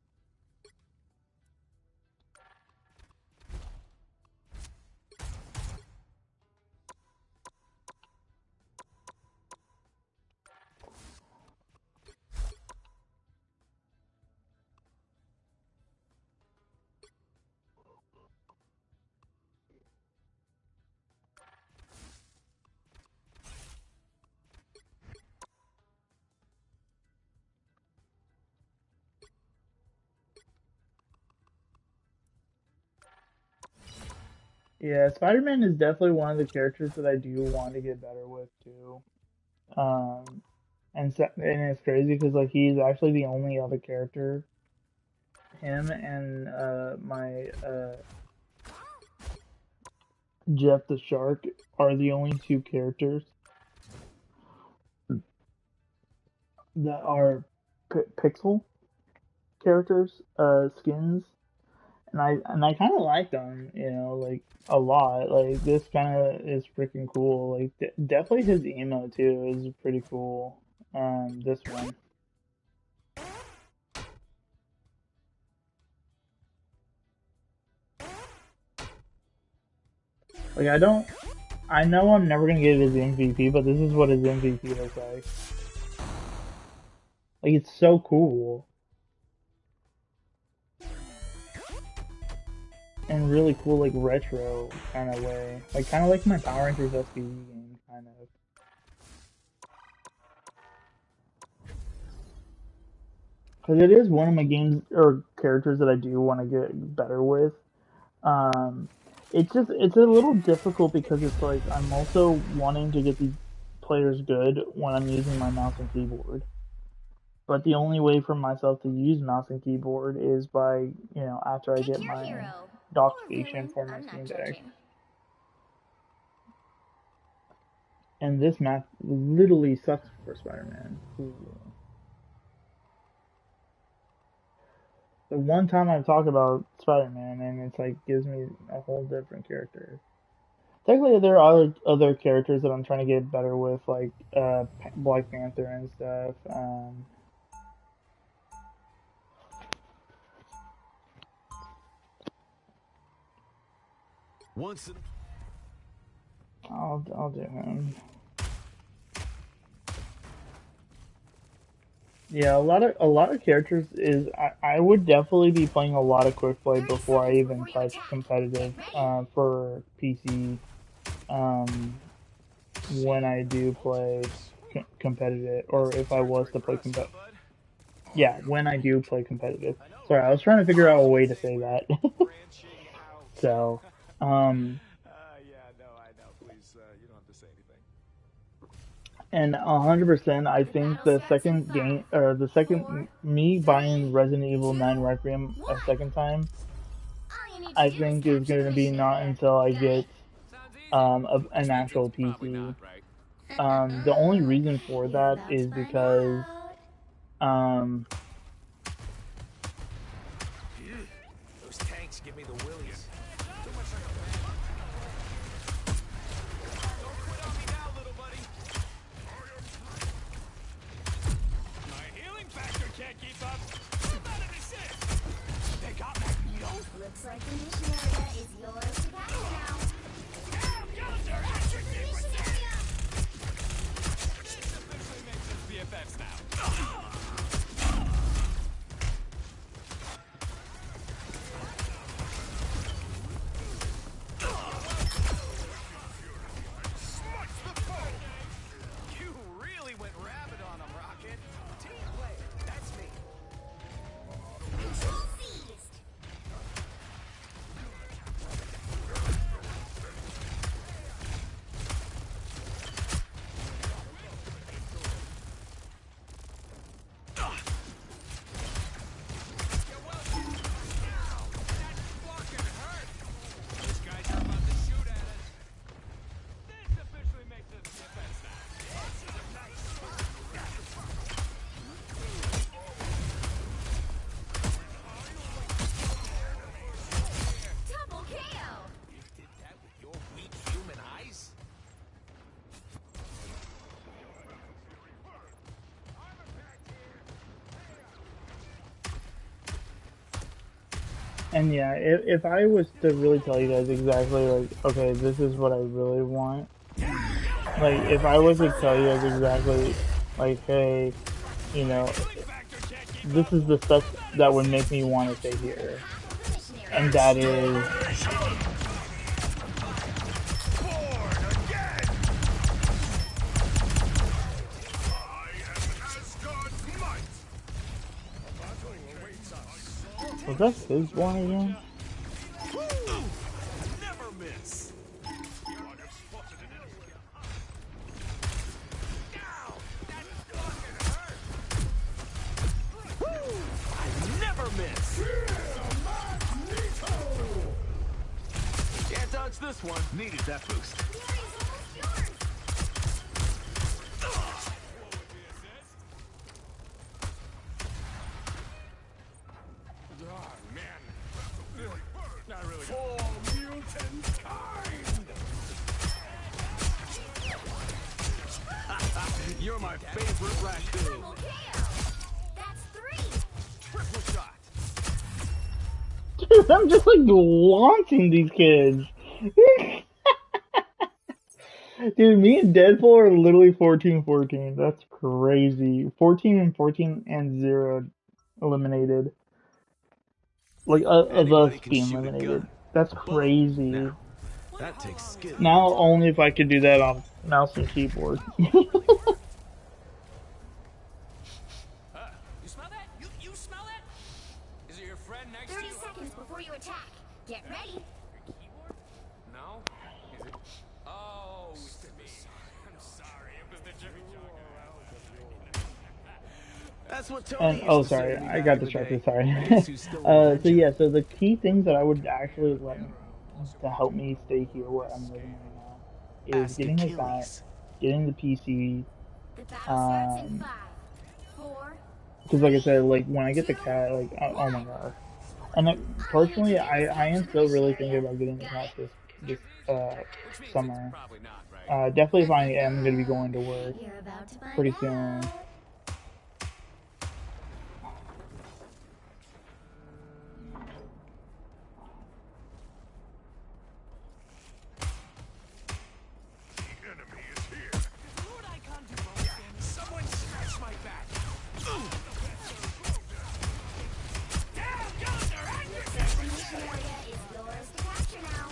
Yeah, Spider-Man is definitely one of the characters that I do want to get better with too. Um, and it's crazy because like he's actually the only other character, him and my Jeff the Shark are the only two characters that are pixel characters, skins. and I kind of like them, you know, like a lot. Like this kind of is freaking cool. Like definitely his emo too is pretty cool. This one. Like I know I'm never gonna get his MVP, but this is what his MVP looks like. Like it's so cool. And really cool, like retro kind of way, like kind of like my Power Rangers SPV game, kind of. Because it is one of my games or characters that I do want to get better with. Um, it's a little difficult because it's like I'm also wanting to get these players good when I'm using my mouse and keyboard. But the only way for myself to use mouse and keyboard is by, you know, after I
Pick
get
your
my
hero.
dockstation
Or
for
villain.
my
I'm
Steam
not
Deck.
judging.
And this map literally sucks for Spider-Man. The one time I've talked about Spider-Man, and it's like gives me a whole different character. Technically, there are other characters that I'm trying to get better with, like Black Panther and stuff.
Once.
I'll do him. Yeah, a lot of characters is I would definitely be playing a lot of quick play
30
before I
seconds
even
before you
touch
attack.
competitive
Get ready.
for PC when I do play competitive, or if I was to play competitive.
Bud?
Yeah, when I do play competitive. Sorry, I was trying to figure out a way to say that.
Branching out.
So, um,
Yeah, no, I know. Please, you don't have to say anything.
and 100%, I
The
think
battle
the
starts in
second
5,
game, or the second
4,
me
3,
buying Resident Evil 9
2,
Requiem
1.
a second time,
All you need to
I
do is
think is
capture
going
the
to be
mission
not
area.
until I
Got
get
it?
Sounds easy.
an
Which means
actual
it's probably
PC.
not, right?
The only reason for
You're
that
about to
is
find
because
out.
um,
Those tanks give me the willies.
My healing factor can't keep up. How about an assist?
They got Magneto.
Looks like the mission area is yours to capture now.
Yonder,
Capture the mission area!
officially makes us BFFs now. Smush the foe!
You really went rabid on them, Rocket. Team player, that's me.
Control seized!
Those guys are about to shoot at us. This officially makes us BFFs now.
Double KO!
You did that with your weak human eyes?
and yeah, if I was to really tell you guys exactly like, okay, this is what I really want. Like, if I was to tell you guys exactly, like, hey, you know,
Factor can't keep
this is the stuff that would make me want to stay here,
Half of the mission area.
and that is
born again! I am Asgard's might!
was that his one again?
Never miss! I have spotted an enemy. Ow! That fucking hurt!
I never miss. Can't dodge this one. Needed that boost.
Glory's almost yours!
Oh, man. You're my favorite raccoon.
Double KO. That's 3.
Triple shot.
Dude, I'm just like launching these kids. Dude, me and Deadpool are literally 14-14. That's crazy. 14-14 and 0 eliminated. Like, of us
Anybody can
being
shoot a
eliminated.
gun.
That's
Boom.
crazy.
Now, that takes skill.
Now only if I could do that on mouse and keyboard.
You smell that? You smell that?
Is it your friend next to
30
you?
seconds before you attack. Get ready.
Keyboard? No? Is it? Oh, it's me. I'm sorry. It was the Jimmy Jogger.
That's what Tony
And
used
oh,
to say
sorry,
to me
I
back
got
in the
distracted.
day.
Sorry.
Guess who's still a
So
legend?
yeah, so the key things that I would actually like to help me stay here where I'm living right now is
Ask
getting a cat,
Achilles.
getting the PC.
The battle starts in
Um,
5, 4.
because like I said, like when I get the cat, like oh my god. And like, personally, I am still really thinking about getting the cat this
Which means
summer.
it's probably not, right?
Definitely if I am going to be going to work
You're about to find
pretty
out.
soon.
Enemy is here. Someone scratch my back. Down yonder,
The mission area is yours to capture now.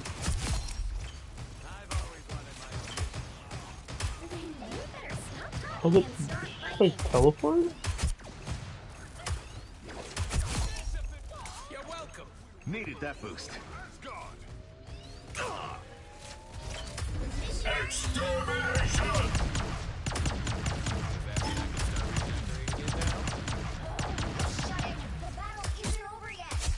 I've always wanted my own.
You better stop talking
Was it
and start
just like teleport?
You're welcome.
Needed that boost.
Gone.
Shut it. The battle isn't over yet.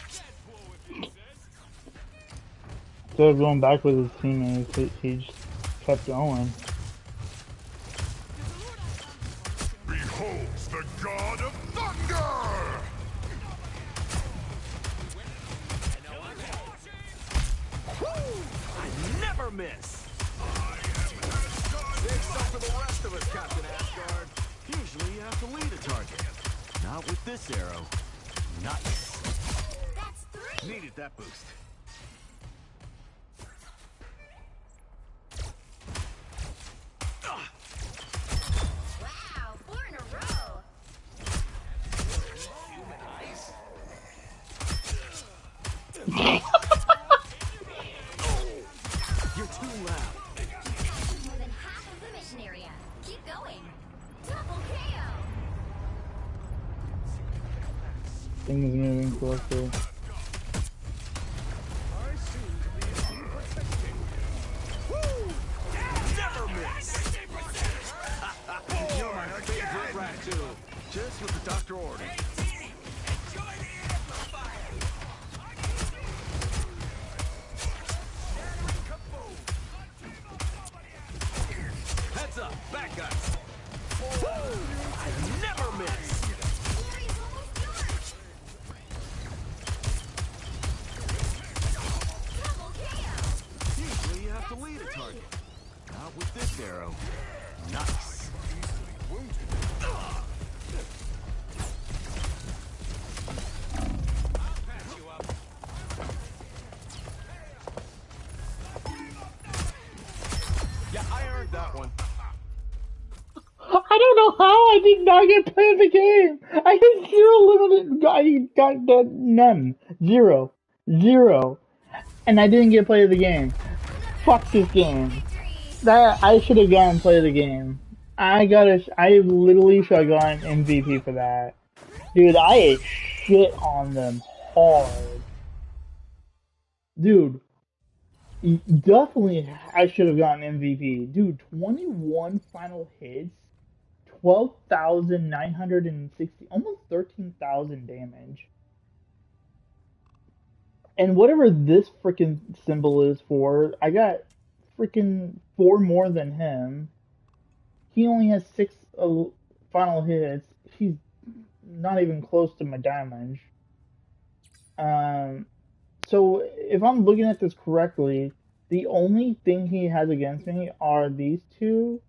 Instead of going back with his teammates, he just kept going.
Behold the god of thunder! I never miss!
Save some for the rest of us, Captain Asgard. Usually you have to lead a target. Not with this arrow. Nice.
That's 3.
Needed that boost.
Wow, 4 in a row.
You're too loud.
More than half of the mission area. Keep going. Double KO.
Things moving closer.
Never miss!
You're my favorite raccoon. Just what the doctor ordered.
Heads up, back guys! I never miss!
Glory's almost yours. Double KO.
Usually you have to lead a target. Not with this arrow. Nice.
Patch you up.
Yeah, I earned that one.
I don't know how I did not get play of the game. I had 0 limited. I got that none, 0, 0, and I didn't get play of the game. Fuck this game. That I should have gone and played the game. I literally should have gone MVP for that. Dude, I ate shit on them hard. Dude, definitely I should have gotten MVP. Dude, 21 final hits, 12,960, almost 13,000 damage. And whatever this freaking symbol is for, I got freaking 4 more than him. He only has 6 final hits. He's not even close to my damage. So if I'm looking at this correctly, the only thing he has against me are these two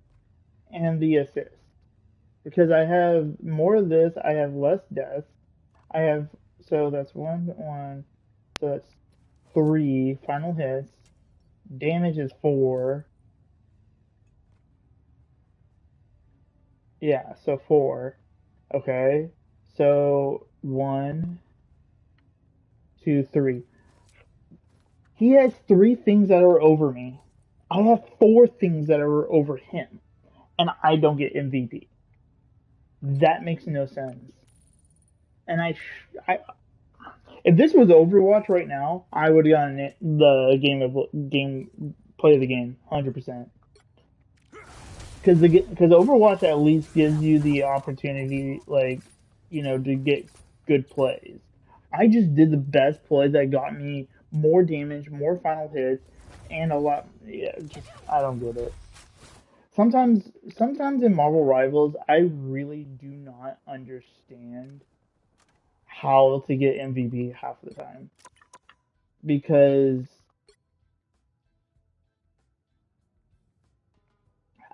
and the assist. because I have more of this. I have less deaths. I have so that's one. So that's three final hits. Damage is four. Yeah, so four. Okay. So one, two, three. He has three things that are over me. I have four things that are over him, and I don't get MVP. That makes no sense. And I, if this was Overwatch right now, I would have gotten it, the game play of the game 100%. Because Overwatch at least gives you the opportunity, like, to get good plays. I just did the best play that got me more damage, more final hits, and a lot. Yeah, just I don't get it. Sometimes in Marvel Rivals, I really do not understand how to get MVP half the time because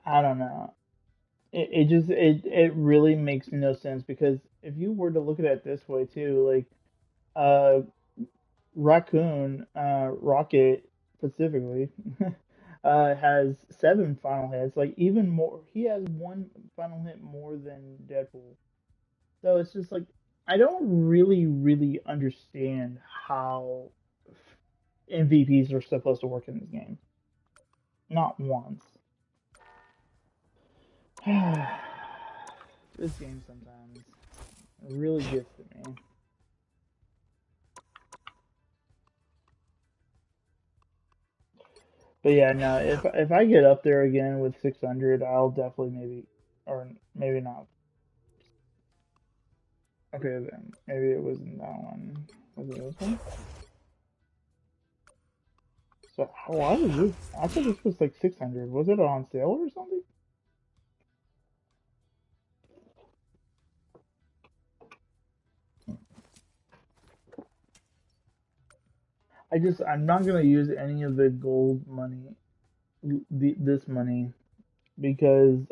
I don't know. It really makes no sense because if you were to look at it this way too, like uh Raccoon, Rocket specifically, has seven final hits. Like even more, he has one final hit more than Deadpool. So it's just like I don't really understand how MVPs are supposed to work in this game. Not once. This game sometimes really gets to me. But yeah, no. If I get up there again with 600, I'll definitely maybe, or maybe not. Okay, then maybe it wasn't that one. Was it this one? So why was this? I thought this was like 600. Was it on sale or something? I'm not gonna use any of the gold money, this money, because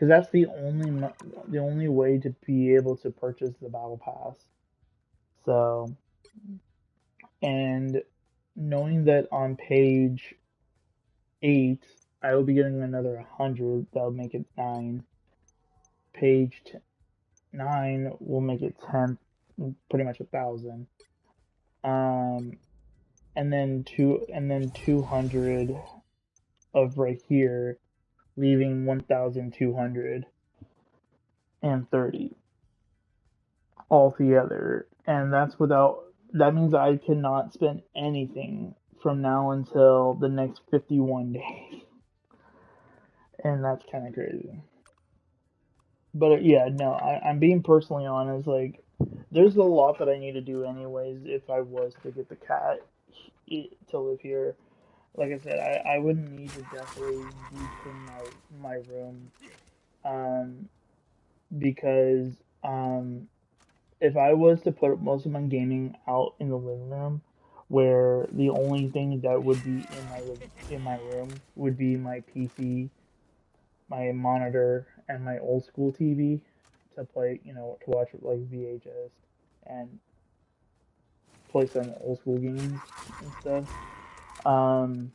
that's the only way to be able to purchase the battle pass. So, and knowing that on page 8 I will be getting another 100, that'll make it 9. Page 9 will make it 10, pretty much 1,000. Um, and then 200 of right here, leaving 1,230 altogether. And that means I cannot spend anything from now until the next 51 days. And that's kind of crazy. But yeah, no, I'm being personally honest. Like, there's a lot that I need to do anyways if I was to get the cat to live here. Like I said, I would need to definitely deepen my room, um, because if I was to put most of my gaming out in the living room, where the only thing that would be in my room would be my PC, my monitor, and my old school TV to play, to watch like VHS and play some old school games and stuff. Um,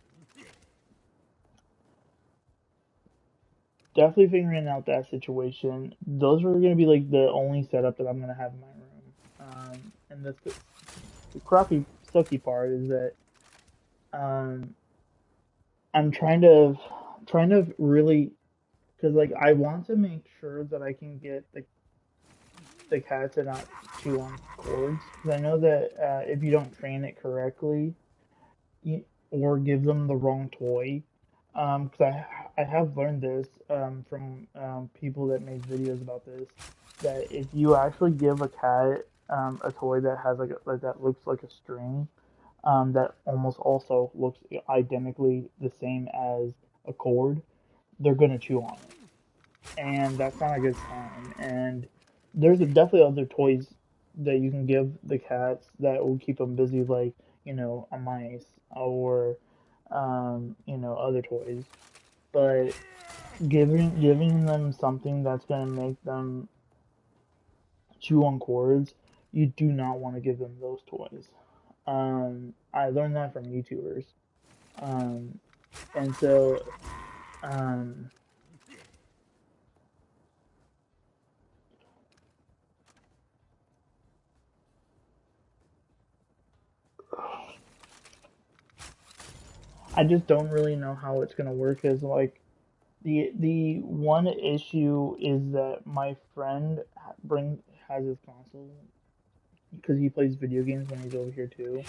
Definitely figuring out that situation. Those are going to be like the only setup that I'm going to have in my room. And the crappy, sucky part is that um, I'm trying to really, because like I want to make sure that I can get the cat to not chew on cords. Because I know that if you don't train it correctly, or give them the wrong toy, because I have learned this from people that make videos about this, that if you actually give a cat a toy that has like that looks like a string, that almost also looks identically the same as a cord, they're gonna chew on it, and that's not a good sign. And there's definitely other toys that you can give the cats that will keep them busy, like a mice or other toys. But giving them something that's gonna make them chew on cords, you do not want to give them those toys. I learned that from YouTubers. Um, and so, um, I just don't really know how it's gonna work. Is like the one issue is that my friend bring has his console because he plays video games when he's over here too,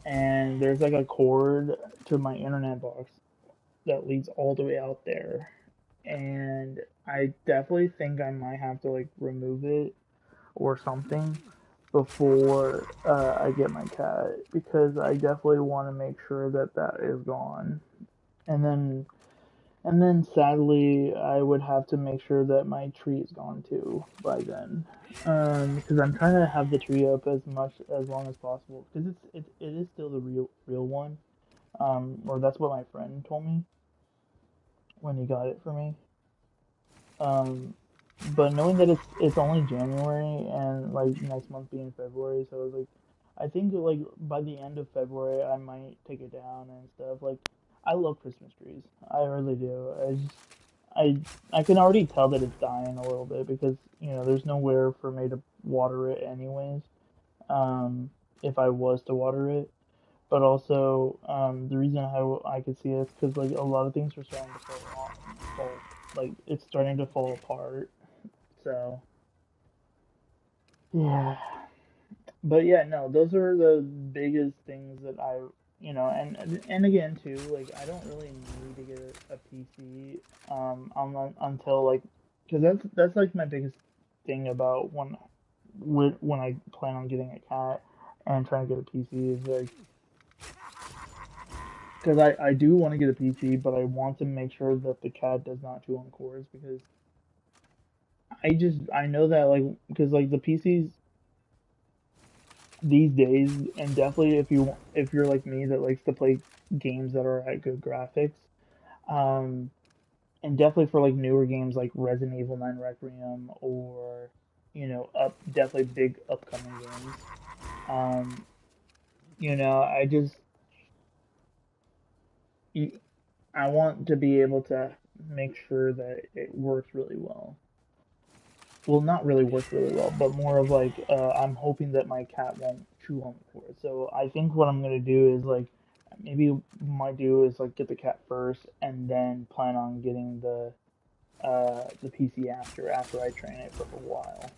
and there's like a cord to my internet box that leads all the way out there, and I definitely think I might have to like remove it or something before I get my cat because I definitely want to make sure that that is gone. And then sadly I would have to make sure that my tree is gone too by then. Because I'm trying to have the tree up as long as possible because it is still the real one. Or that's what my friend told me when he got it for me. Um, but knowing that it's only January and like next month being February, so it's like I think like by the end of February I might take it down and stuff. Like I love Christmas trees, I really do. I can already tell that it's dying a little bit because there's nowhere for me to water it anyways. If I was to water it, but also the reason how I could see it is because like a lot of things are starting to fall, like it's starting to fall apart. So yeah, but yeah, no, those are the biggest things that and again too, like I don't really need to get a PC until like because that's like my biggest thing about when I plan on getting a cat and trying to get a PC is like because I do want to get a PC, but I want to make sure that the cat does not chew on cords because I know that like because like the PCs these days, and definitely if you're like me that likes to play games that are at good graphics, um, and definitely for like newer games like Resident Evil 9 Requiem or up definitely big upcoming games. Um, I just you- I want to be able to make sure that it works really well. Well, not really works really well, but more of like I'm hoping that my cat won't chew on the cord. So I think what I'm gonna do is like maybe might do is like get the cat first and then plan on getting the PC after I train it for a while.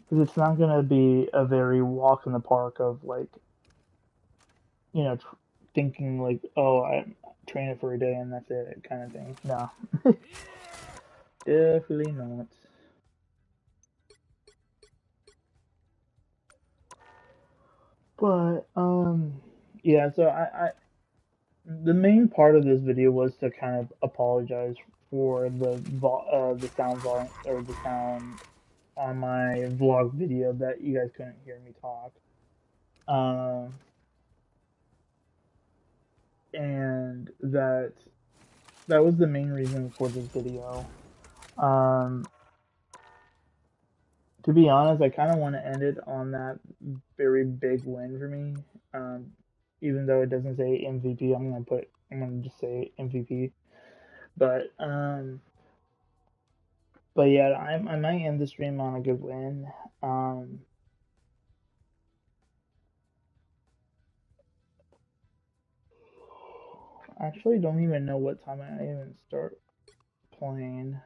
Because it's not gonna be a very walk in the park of like thinking like oh I train it for a day and that's it kind of thing. No, definitely not. But yeah, so I the main part of this video was to kind of apologize for the sound volume or the sound on my vlog video that you guys couldn't hear me talk. Um, and that was the main reason for this video. Um, to be honest, I kind of want to end it on that very big win for me. Um, even though it doesn't say MVP, I'm gonna just say MVP. But yeah, I might end the stream on a good win. Um, I actually don't even know what time I even start playing.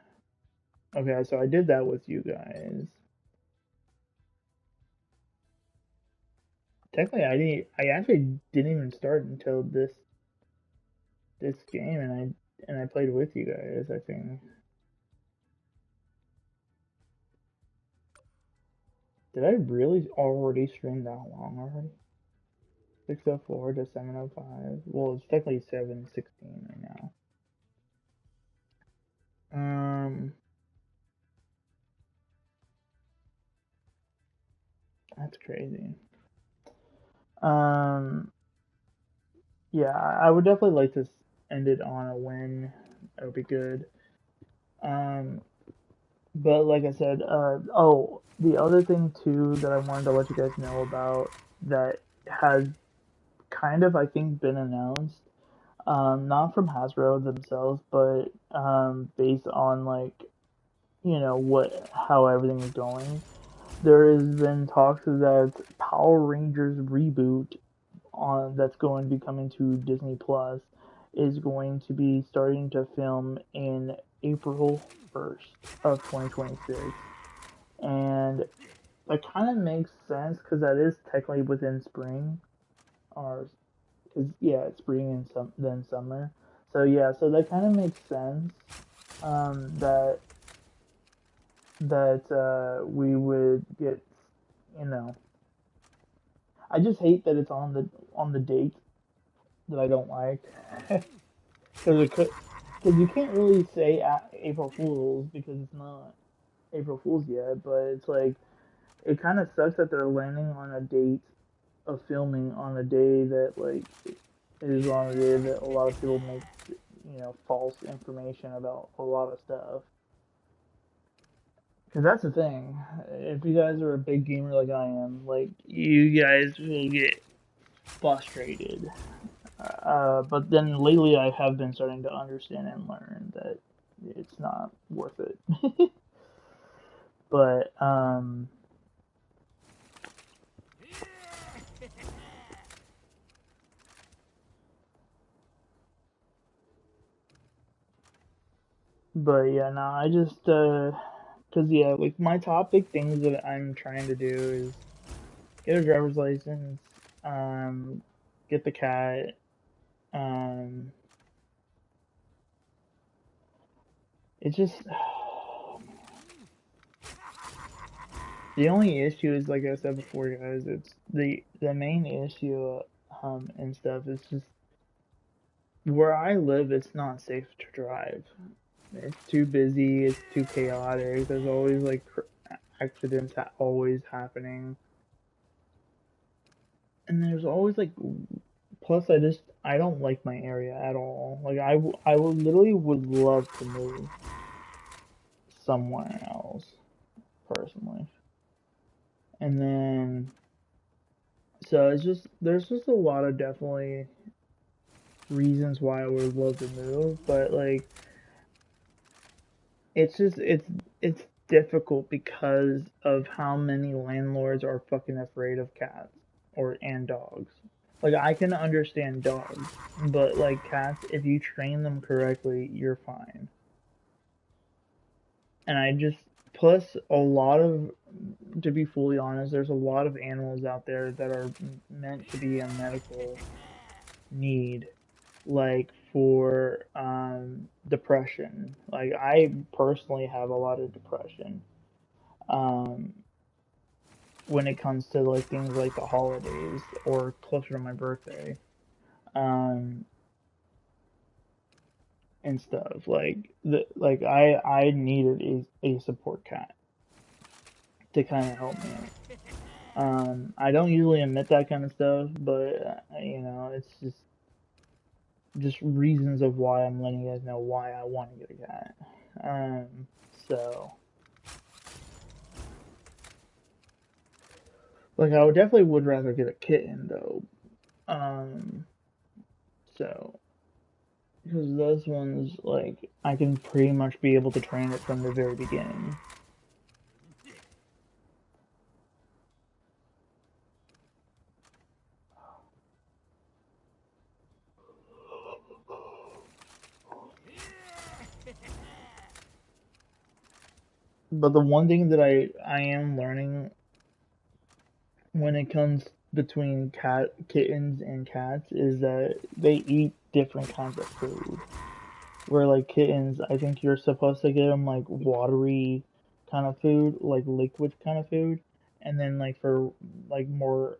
Okay, so I did that with you guys. Technically, I actually didn't even start until this game, and I played with you guys. I think. Did I really already stream that long already? 6:04 to 7:05. Well, it's technically 7:16 right now. Um, that's crazy. Um, yeah, I would definitely like to end it on a win. That would be good. Um, but like I said, oh, the other thing too that I wanted to let you guys know about that has kind of, I think, been announced, not from Hasbro themselves, but based on like, what how everything is going. There has been talks that Power Rangers reboot that's going to be coming to Disney Plus is going to be starting to film in April 1st of 2026. And that kind of makes sense because that is technically within spring, or because yeah, it's spring and then summer. So yeah, so that kind of makes sense. That we would get, you know, I just hate that it's on the date that I don't like, because you can't really say April Fools because it's not April Fools yet. But it's like it kind of sucks that they're landing on a date of filming on a day that like is on a day that a lot of people make false information about a lot of stuff. Because that's the thing. If you guys are a big gamer like I am, like you guys will get frustrated. But then lately I have been starting to understand and learn that it's not worth it. But yeah, no, I just cause yeah, like my top big things that I'm trying to do is get a driver's license, um, get the cat, um, it's just the only issue is, like I said before, guys, it's the main issue, and stuff is just where I live. It's not safe to drive. It's too busy. It's too chaotic. There's always like accidents always happening, and there's always like. Plus, I don't like my area at all. Like I would literally would love to move somewhere else personally, and then so it's just there's just a lot of definitely reasons why I would love to move, but like it's just it's difficult because of how many landlords are fucking afraid of cats and dogs. Like I can understand dogs, but like cats, if you train them correctly, you're fine. And I just plus a lot of to be fully honest, there's a lot of animals out there that are meant to be a medical need, like for depression. Like I personally have a lot of depression um, when it comes to like things like the holidays or closer to my birthday, um, and stuff. Like I needed a support cat to kind of help me out. I don't usually admit that kind of stuff, but it's just reasons of why I'm letting you guys know why I want to get a cat. So like I would definitely would rather get a kitten though. Um, so because those ones like I can pretty much be able to train it from the very beginning. But the one thing that I am learning when it comes between kittens and cats is that they eat different kinds of food. Where like kittens, I think you're supposed to get them like watery kind of food, like liquid kind of food, and then like for like more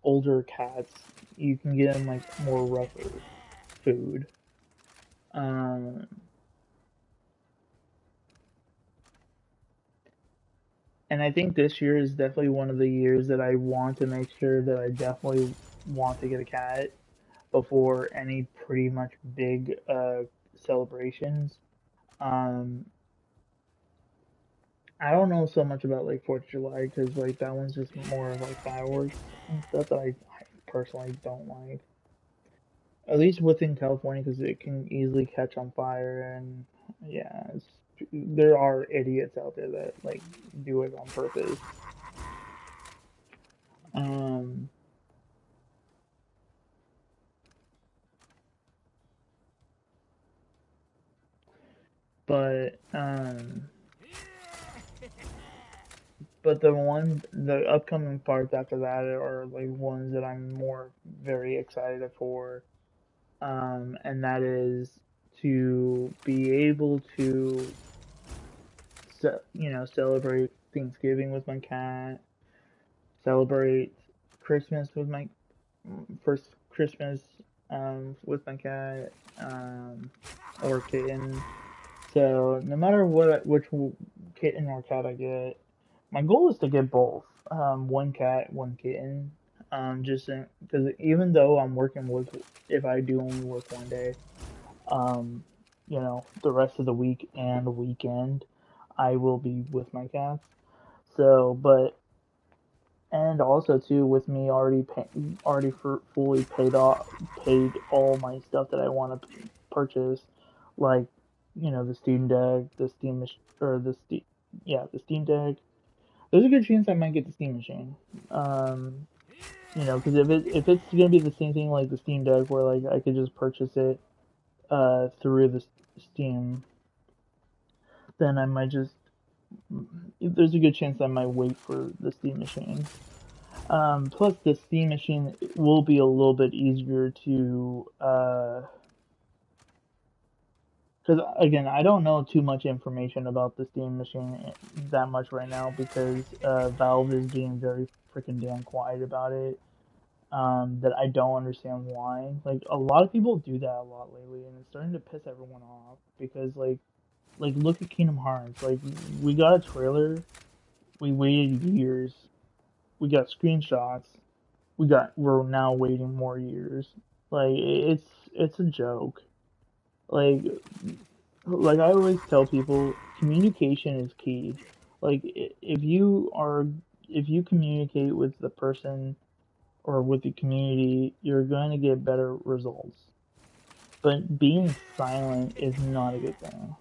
older cats, you can get them like more rougher food. Um, and I think this year is definitely one of the years that I want to make sure that I definitely want to get a cat before any pretty much big celebrations. Um, I don't know so much about like 4th of July because like that one's just more of like fireworks and stuff that I personally don't like. At least within California because it can easily catch on fire and yeah, there are idiots out there that like do it on purpose. Um, but the upcoming parts after that are like ones that I'm more very excited for. And that is to be able to, celebrate Thanksgiving with my cat, celebrate Christmas with my first Christmas with my cat or kitten. So no matter which kitten or cat I get, my goal is to get both, one cat, one kitten. Just because even though if I do only work one day, um, the rest of the week and weekend, I will be with my cats. So, but and also too, with me fully paid all my stuff that I want to purchase, like the Steam Deck, the Steam or the Steam, yeah, the Steam Deck. There's a good chance I might get the Steam Machine. Because if it's gonna be the same thing like the Steam Deck, where like I could just purchase it through the Steam, then I might just. There's a good chance I might wait for the Steam Machine. Plus, the Steam Machine will be a little bit easier to, because again, I don't know too much information about the Steam Machine that much right now because Valve is being very freaking damn quiet about it. That I don't understand why. Like a lot of people do that a lot lately, and it's starting to piss everyone off because like look at Kingdom Hearts. Like we got a trailer, we waited years, we got screenshots, we're now waiting more years. Like it's a joke. Like like I always tell people, communication is key. Like if you communicate with the person or with the community, you're going to get better results. But being silent is not a good thing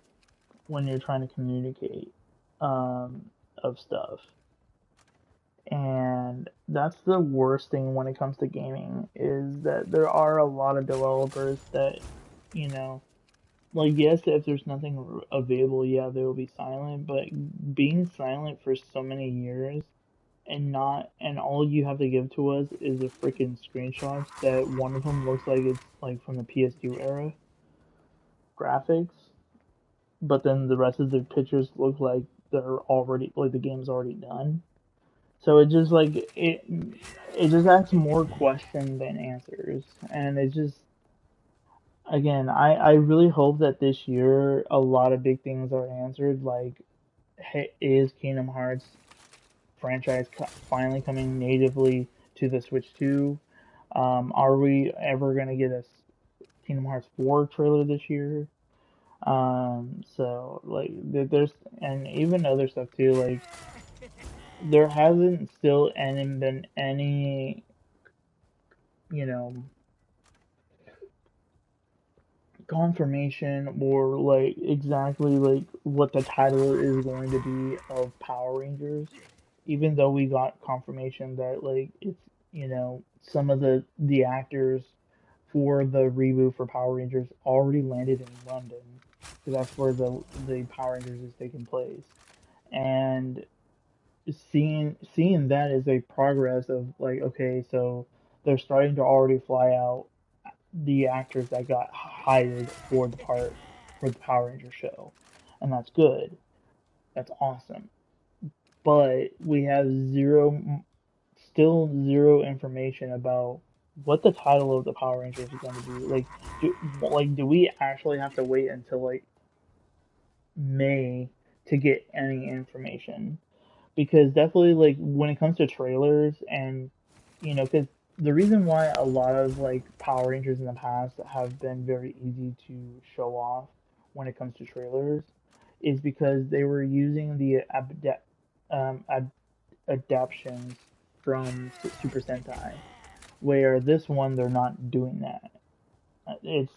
when you're trying to communicate of stuff. And that's the worst thing when it comes to gaming is that there are a lot of developers that, you know, like yes, if there's nothing available, yeah, they will be silent. But being silent for so many years and all you have to give to us is a freaking screenshot that one of them looks like it's like from the PS2 era graphics, but then the rest of the pictures look like they're already like the game's already done. So it just asks more questions than answers, and it just again I really hope that this year a lot of big things are answered. Like, is Kingdom Hearts franchise finally coming natively to the Switch 2? Are we ever gonna get a Kingdom Hearts 4 trailer this year? So like there's and even other stuff too. Like there hasn't still any been any you know confirmation or like exactly like what the title is going to be of Power Rangers, even though we got confirmation that like it's some of the actors for the reboot for Power Rangers already landed in London because that's where the Power Rangers is taking place. And seeing that as a progress of like, okay, so they're starting to already fly out the actors that got hired for the Power Ranger show, and that's good. That's awesome. But we have still zero information about what the title of the Power Rangers is going to be. Do we actually have to wait until like May to get any information? Because definitely like when it comes to trailers and because the reason why a lot of like Power Rangers in the past have been very easy to show off when it comes to trailers is because they were using the adaptations from Super Sentai, where this one they're not doing that. It's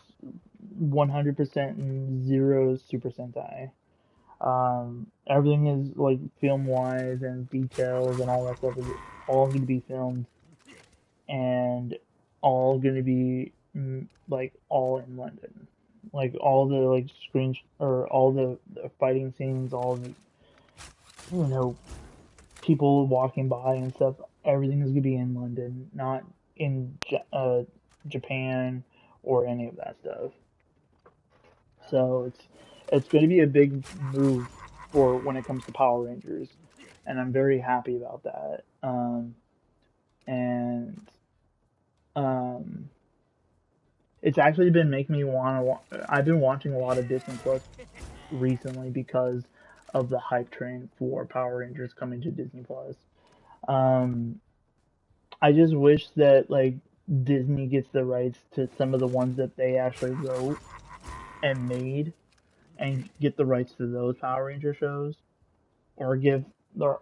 100% zero Super Sentai. Everything is like film wise and details and all that stuff is all going to be filmed and all going to be like all in London. Like all the like screens or all the fighting scenes, all the you know people walking by and stuff. Everything is going to be in London, not in Japan or any of that stuff. So it's going to be a big move for when it comes to Power Rangers, and I'm very happy about that. And um, it's actually been making me want to. I've been watching a lot of Disney Plus recently because of the hype train for Power Rangers coming to Disney Plus. Um, I just wish that like Disney gets the rights to some of the ones that they actually wrote and made and get the rights to those Power Ranger shows, or give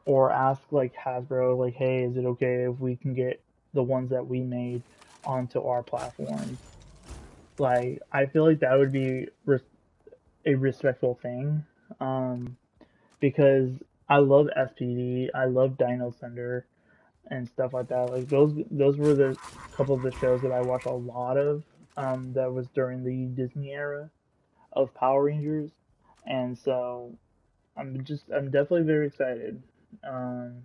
or ask like Hasbro, like, hey, is it okay if we can get the ones that we made onto our platform? Like, I feel like that would be a respectful thing, because I love SPD, I love Dino Thunder and stuff like that. Like those were the couple of the shows that I watched a lot of. That was during the Disney era of Power Rangers, and so I'm definitely very excited. Um,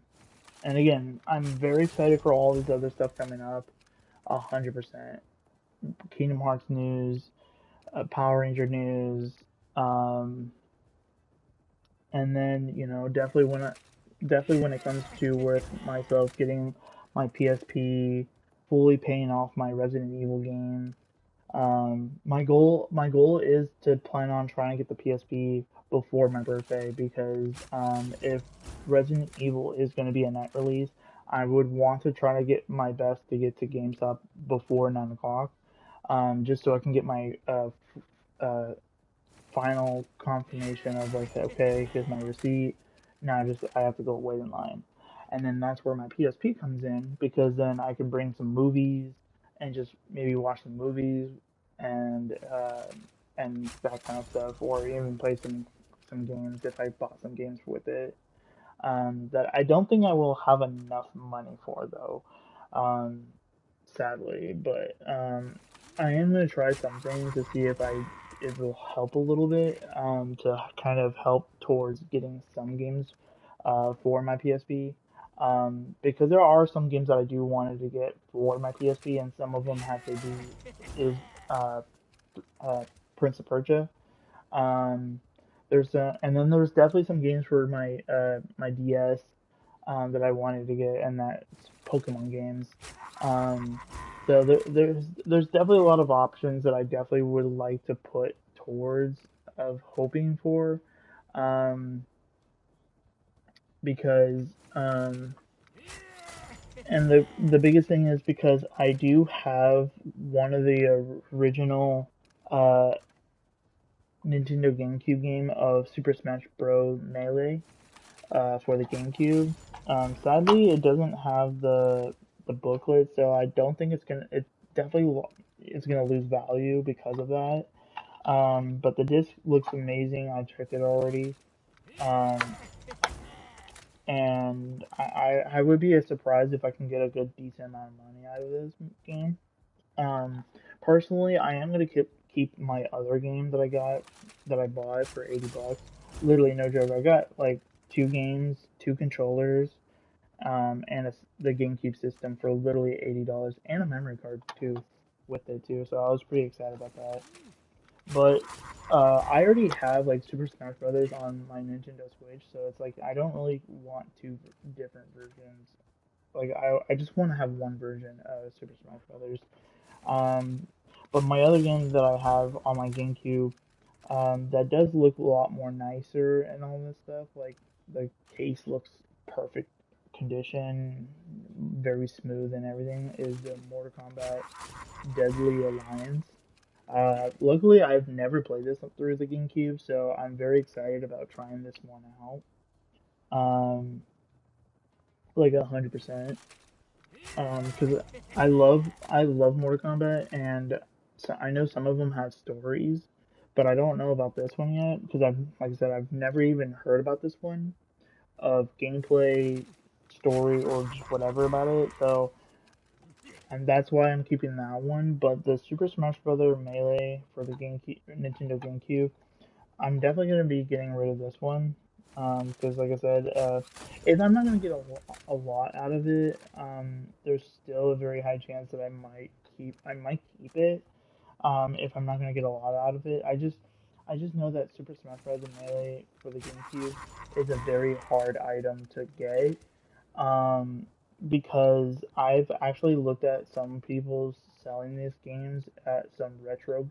and again, I'm very excited for all this other stuff coming up. 100%. Kingdom Hearts news, Power Ranger news, um, and then definitely when it comes to with myself getting my PSP, fully paying off my Resident Evil game. My goal is to plan on trying to get the PSP before my birthday because if Resident Evil is going to be a night release, I would want to try to get my best to get to GameStop before 9 o'clock, just so I can get my uh, final confirmation of like, okay, here's my receipt. Now I have to go wait in line, and then that's where my PSP comes in because then I can bring some movies and just maybe watch some movies and that kind of stuff, or even play some games if I bought some games with it. That I don't think I will have enough money for though, um, sadly. But I am gonna try something to see if it will help a little bit to kind of help towards getting some games for my PSP. Because there are some games that I do wanted to get for my PSP, and some of them have to do is uh, Prince of Persia. Um, and then there's definitely some games for my DS that I wanted to get, and that's Pokemon games. Um, so there's definitely a lot of options that I definitely would like to put towards of hoping for, um, because and the biggest thing is because I do have one of the original uh, Nintendo GameCube game of Super Smash Bros. Melee for the GameCube. Sadly, it doesn't have the booklet, so I don't think it's definitely it's gonna lose value because of that. But the disc looks amazing. I checked it already. Um, and I would be surprised if I can get a good decent amount of money out of this game. Um, Personally, I am gonna keep my other game that I bought for $80. Literally no joke. I got like two games, two controllers, and the GameCube system for literally $80 and a memory card too with it too. So I was pretty excited about that. But I already have like Super Smash Brothers on my Nintendo Switch, so it's like I don't really want two different versions. Like I just want to have one version of Super Smash Brothers. Um, but my other game that I have on my GameCube, that does look a lot more nicer and all this stuff. Like the case looks perfect condition, very smooth and everything. Is the Mortal Kombat Deadly Alliance. Luckily, I've never played this through the GameCube, so I'm very excited about trying this one out. Like 100%. Because I love Mortal Kombat, and so I know some of them have stories, but I don't know about this one yet. Because like I said, I've never even heard about this one of gameplay, story, or just whatever about it. So, and that's why I'm keeping that one. But the Super Smash Bros. Melee for the GameCube, Nintendo GameCube, I'm definitely gonna be getting rid of this one. Because like I said, if I'm not gonna get a lot out of it, there's still a very high chance that I might keep it. If I'm not gonna get a lot out of it, I just know that Super Smash Bros. Melee for the GameCube is a very hard item to get. Um, because I've actually looked at some people selling these games at some retro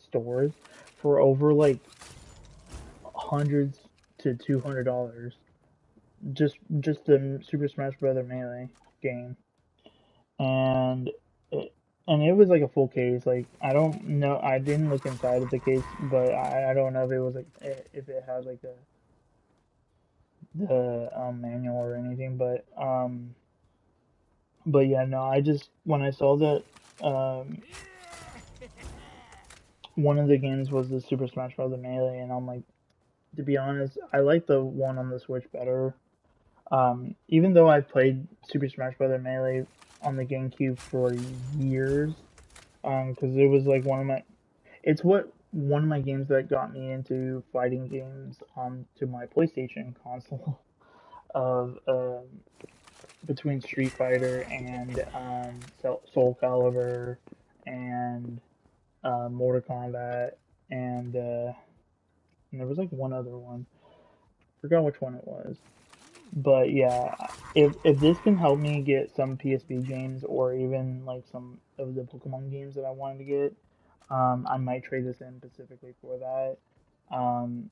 stores for over like hundreds to $200, just the Super Smash Bros. Melee game, and it was like a full case. Like I don't know, I didn't look inside of the case, but I don't know if it was like if it has like the manual or anything, but yeah, no, I just when I saw that um one of the games was the Super Smash Bros. Melee, and I'm like, to be honest, I like the one on the Switch better. Even though I've played Super Smash Bros. Melee on the GameCube for years, because it was like it's what one of my games that got me into fighting games to my PlayStation console of between Street Fighter and Soul Calibur and Mortal Kombat and there was like one other one. Forgot which one it was. But yeah, if this can help me get some PSP games or even like some of the Pokemon games that I wanted to get, I might trade this in specifically for that. Um,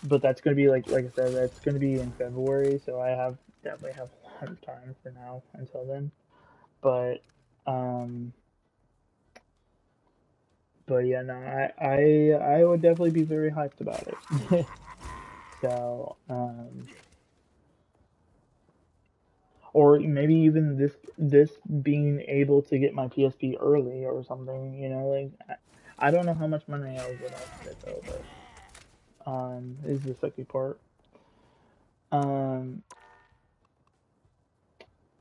but that's gonna be like I said, that's gonna be in February, so I definitely have a lot of time for now until then. But um, but yeah, no, I would definitely be very hyped about it. So or maybe even this being able to get my PSP early or something, like I don't know how much money I'll get off of it though, but is the second part. Um,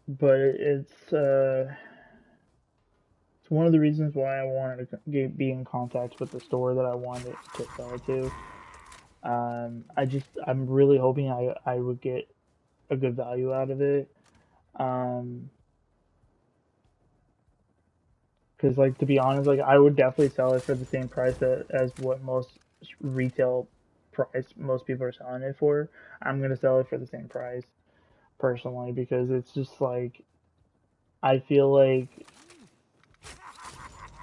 but it's one of the reasons why I wanted to be in contact with the store that I wanted to sell it to. I'm really hoping I would get a good value out of it. Um, Because, like, to be honest, like, I would definitely sell it for the same price as what most retail price most people are selling it for. I'm gonna sell it for the same price personally because it's just like I feel like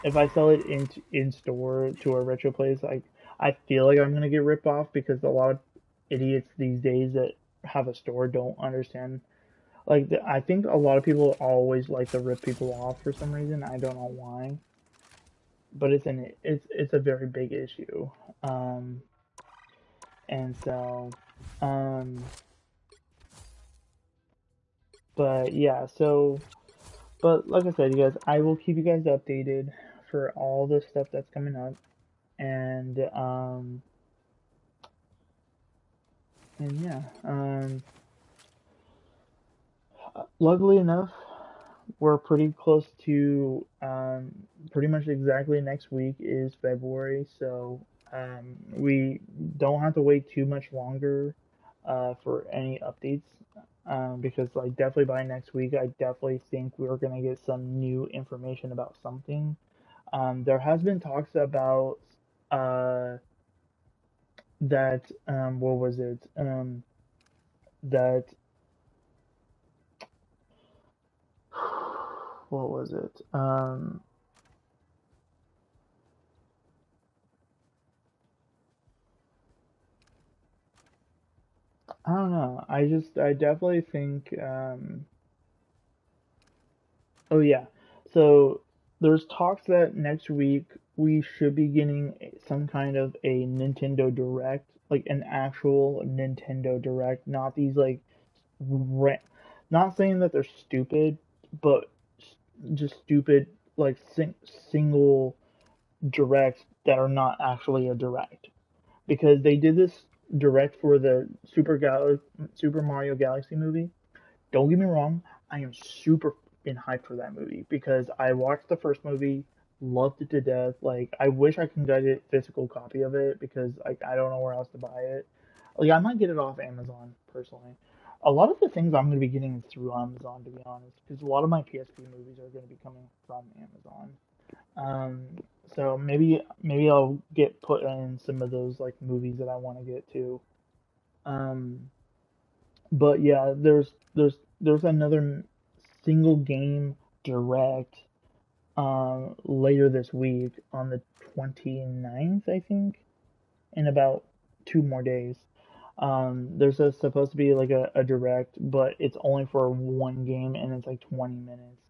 if I sell it in store to a retro place, like I feel like I'm gonna get ripped off because a lot of idiots these days that have a store don't understand. Like I think a lot of people always like to rip people off for some reason. I don't know why. But it's a very big issue. Um, and so, um, but yeah, but like I said, you guys, I will keep you guys updated for all the stuff that's coming up, and yeah, luckily enough, we're pretty close to pretty much exactly next week is February, so we don't have to wait too much longer for any updates. Because like definitely by next week, I definitely think we're gonna get some new information about something. There has been talks about uh, that what was it? That what was it? I don't know. I definitely think. Oh yeah. So there's talks that next week we should be getting some kind of a Nintendo Direct, like an actual Nintendo Direct, not these like, ra- not saying that they're stupid, but just stupid like single directs that are not actually a direct. Because they did this direct for the Super Mario Galaxy movie. Don't get me wrong, I am super in hype for that movie because I watched the first movie, loved it to death. Like I wish I could get a physical copy of it because like I don't know where else to buy it. Like I might get it off Amazon personally. A lot of the things I'm going to be getting through Amazon to be honest, because a lot of my PSP movies are going to be coming from Amazon. Um, so maybe I'll get put in some of those like movies that I want to get to. Um, but yeah, there's another single game direct later this week on the 29th, I think, in about 2 more days. There's supposed to be like a direct, but it's only for one game and it's like 20 minutes.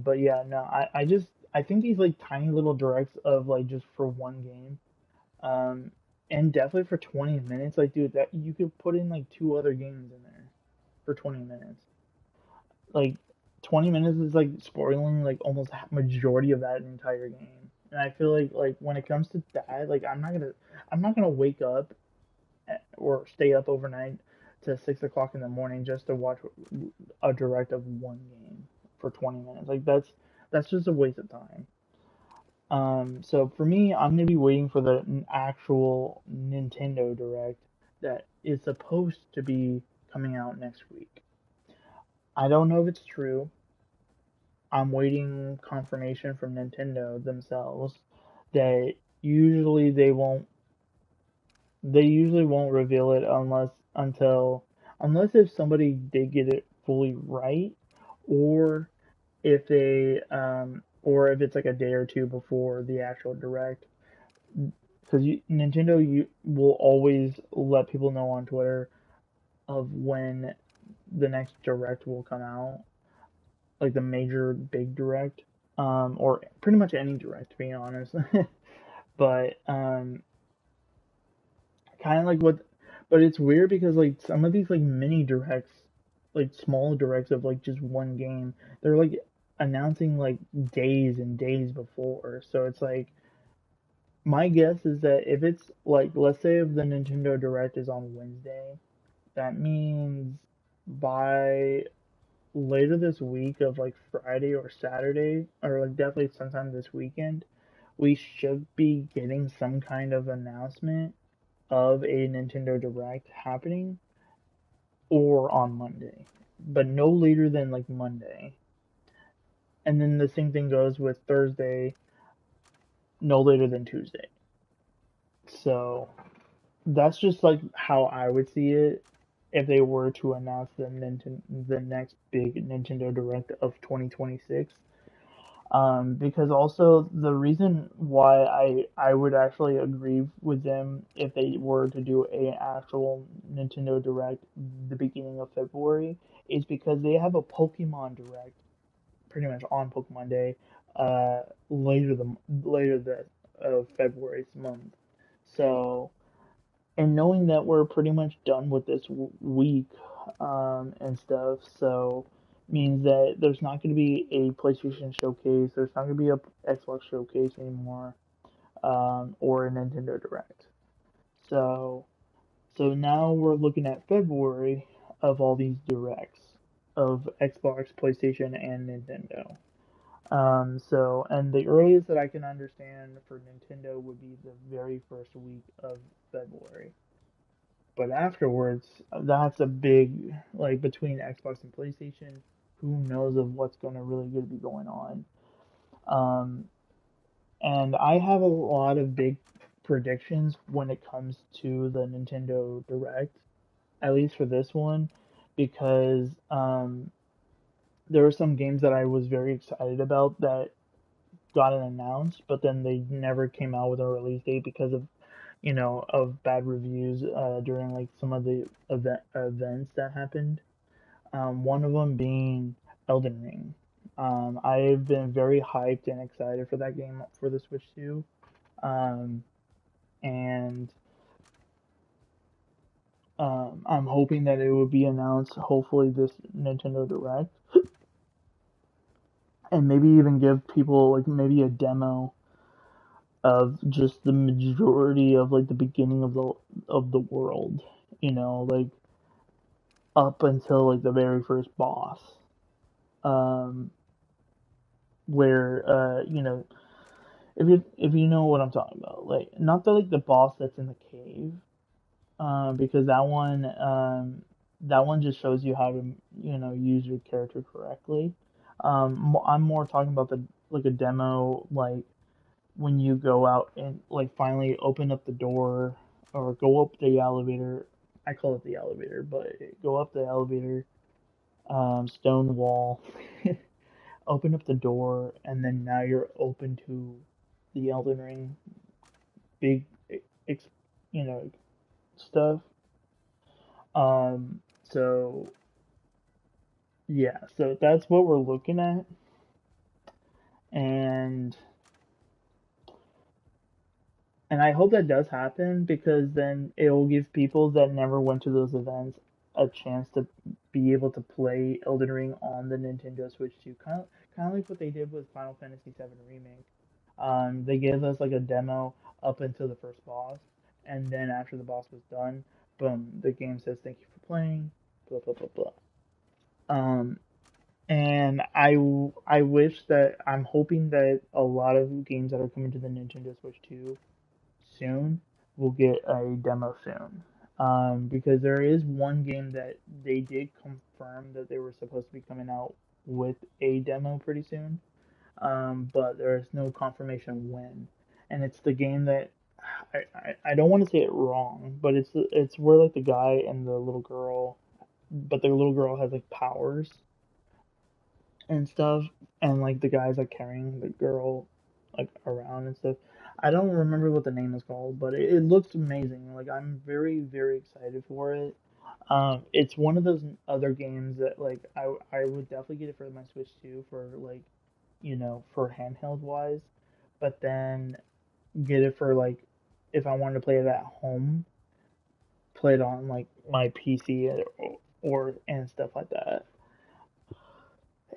But yeah, no, I think these like tiny little directs of like just for one game, um, and definitely for 20 minutes, like dude, that you could put in like two other games in there for 20 minutes. Like 20 minutes is like spoiling like almost majority of that entire game. And I feel like when it comes to that, like I'm not gonna wake up or stay up overnight to 6 o'clock in the morning just to watch a direct of one game for 20 minutes. Like that's just a waste of time. So for me, I'm gonna be waiting for the actual Nintendo Direct that is supposed to be coming out next week. I don't know if it's true. I'm waiting confirmation from Nintendo themselves that usually they usually won't reveal it unless if somebody did get it fully right, or or if it's like a day or two before the actual direct. Because Nintendo will always let people know on Twitter of when the next direct will come out, like the major big direct, or pretty much any direct to be honest. But kind of like what, but it's weird because like some of these like mini directs, like small directs of like just one game, they're like announcing like days and days before. So it's like my guess is that if it's like let's say if the Nintendo Direct is on Wednesday, that means by later this week of like Friday or Saturday or like definitely sometime this weekend, we should be getting some kind of announcement of a Nintendo Direct happening or on Monday, but no later than like Monday. And then the same thing goes with Thursday, no later than Tuesday. So that's just like how I would see it if they were to announce the next big Nintendo Direct of 2026. Because also the reason why I would actually agree with them if they were to do a actual Nintendo Direct the beginning of February is because they have a Pokemon Direct pretty much on Pokemon Day uh later the February's month. So and knowing that we're pretty much done with this week and stuff, so means that there's not going to be a PlayStation showcase, there's not going to be a Xbox showcase anymore, or a Nintendo Direct. So, so now we're looking at February of all these directs of Xbox, PlayStation, and Nintendo. And the earliest that I can understand for Nintendo would be the very first week of February. But afterwards, that's a big like between Xbox and PlayStation. Who knows of what's going to be going on? Um, and I have a lot of big predictions when it comes to the Nintendo Direct, at least for this one, because there were some games that I was very excited about that got announced, but then they never came out with a release date because of of bad reviews during like some of the events that happened. One of them being Elden Ring. I've been very hyped and excited for that game for the Switch 2. Um, and I'm hoping that it will be announced hopefully this Nintendo Direct, and maybe even give people like maybe a demo of just the majority of like the beginning of the world, like up until like the very first boss. Um, where if you know what I'm talking about, like not the like the boss that's in the cave, because that one just shows you how to use your character correctly. I'm more talking about the like a demo, like when you go out and like finally open up the door or go up the elevator. I call it the elevator, but go up the elevator, stone wall, open up the door, and then now you're open to the Elden Ring big, ex, you know, stuff. So yeah, so that's what we're looking at, and I hope that does happen because then it will give people that never went to those events a chance to be able to play Elden Ring on the Nintendo Switch 2. Kind of like what they did with Final Fantasy VII Remake. They gave us like a demo up until the first boss, and then after the boss was done, boom, the game says thank you for playing, blah blah blah blah. Um, and I wish that I'm hoping that a lot of games that are coming to the Nintendo Switch 2 soon will get a demo soon. Because there is one game that they did confirm that they were supposed to be coming out with a demo pretty soon. But there is no confirmation when. And it's the game that I don't want to say it wrong, but it's where like the guy and the little girl, but the little girl has like powers and stuff, and like the guy's like carrying the girl like around and stuff. I don't remember what the name is called, but it looks amazing. Like I'm very very excited for it. It's one of those other games that like I would definitely get it for my Switch 2 for like for handheld wise, but then get it for like if I wanted to play it at home, play it on like my PC or and stuff like that.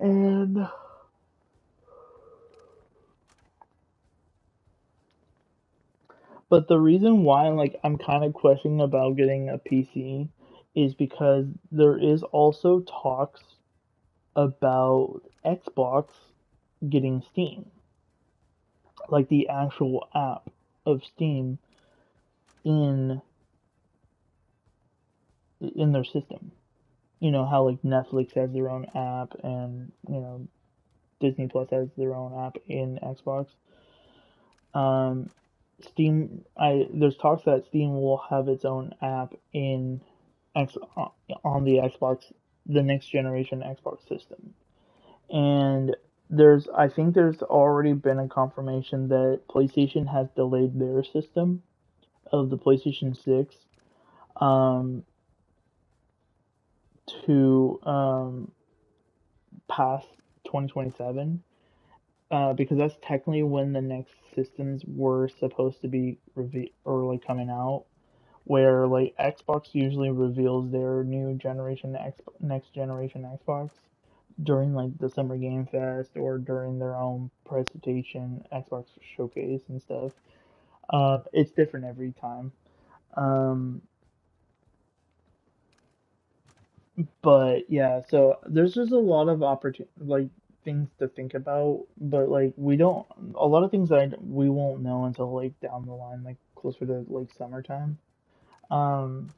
And but the reason why like I'm kind of questioning about getting a PC is because there is also talks about Xbox getting Steam, like the actual app of Steam in their system. You know how like Netflix has their own app and Disney Plus has their own app in Xbox. Um, Steam, there's talks that Steam will have its own app in X on the Xbox, the next generation Xbox system, and I think there's already been a confirmation that PlayStation has delayed their system of the PlayStation 6 um, to past 2027, because that's technically when the next systems were supposed to be or like coming out. Where like Xbox usually reveals their new generation next generation Xbox during like the Summer Game Fest or during their own presentation, Xbox showcase and stuff. It's different every time. Um, but yeah, so there's just a lot of opportunity, like things to think about, but like we don't, a lot of things that we won't know until like down the line, like closer to like summertime. Um,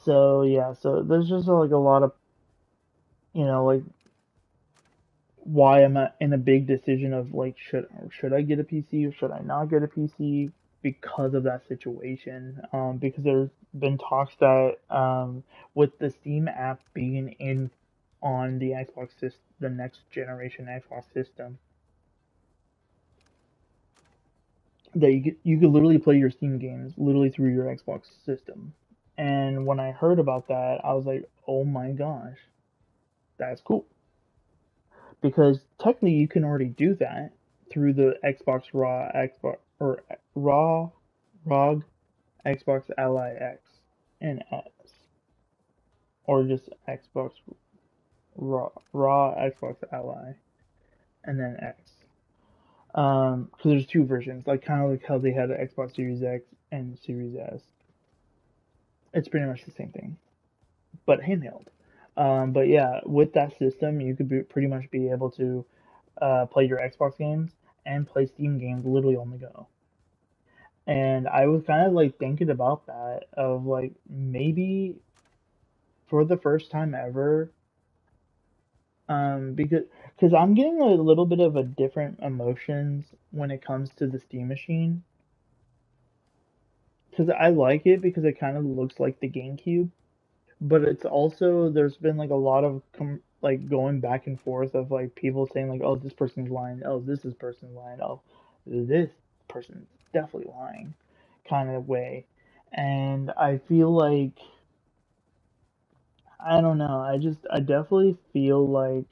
so yeah, so there's just like a lot of, like why I'm in a big decision of like should I get a PC or should I not get a PC because of that situation. Because there's been talks that with the Steam app being in on the Xbox system, the next generation Xbox system, that you could literally play your Steam games literally through your Xbox system. And when I heard about that, I was like, oh my gosh, that's cool. because technically you can already do that through the Xbox Raw Xbox or Raw ROG Xbox Ally X and S, or just Xbox Raw Xbox Ally and then X. Because there's two versions, like kind of like how they had the Xbox Series X and Series S. It's pretty much the same thing, but handheld. But yeah, with that system, you could pretty much be able to play your Xbox games and play Steam games literally on the go. And I was kind of like thinking about that of like maybe for the first time ever, because I'm getting a little bit of a different emotions when it comes to the Steam machine. Because I like it because it kind of looks like the GameCube, but it's also there's been like a lot of like going back and forth of like people saying like, oh, this person's lying, oh, this is person's lying, oh, this person's definitely lying, kind of way. And I feel like I don't know, I definitely feel like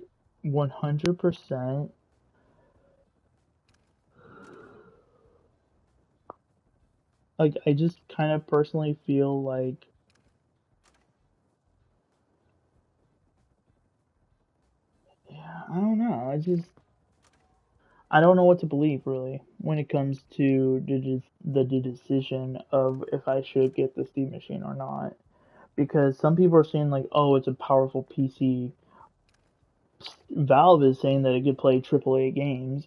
100%. Like I just kind of personally feel like yeah, I don't know. I don't know what to believe really when it comes to the decision of if I should get the Steam machine or not. Because some people are saying like, oh, it's a powerful PC. Valve is saying that it could play AAA games.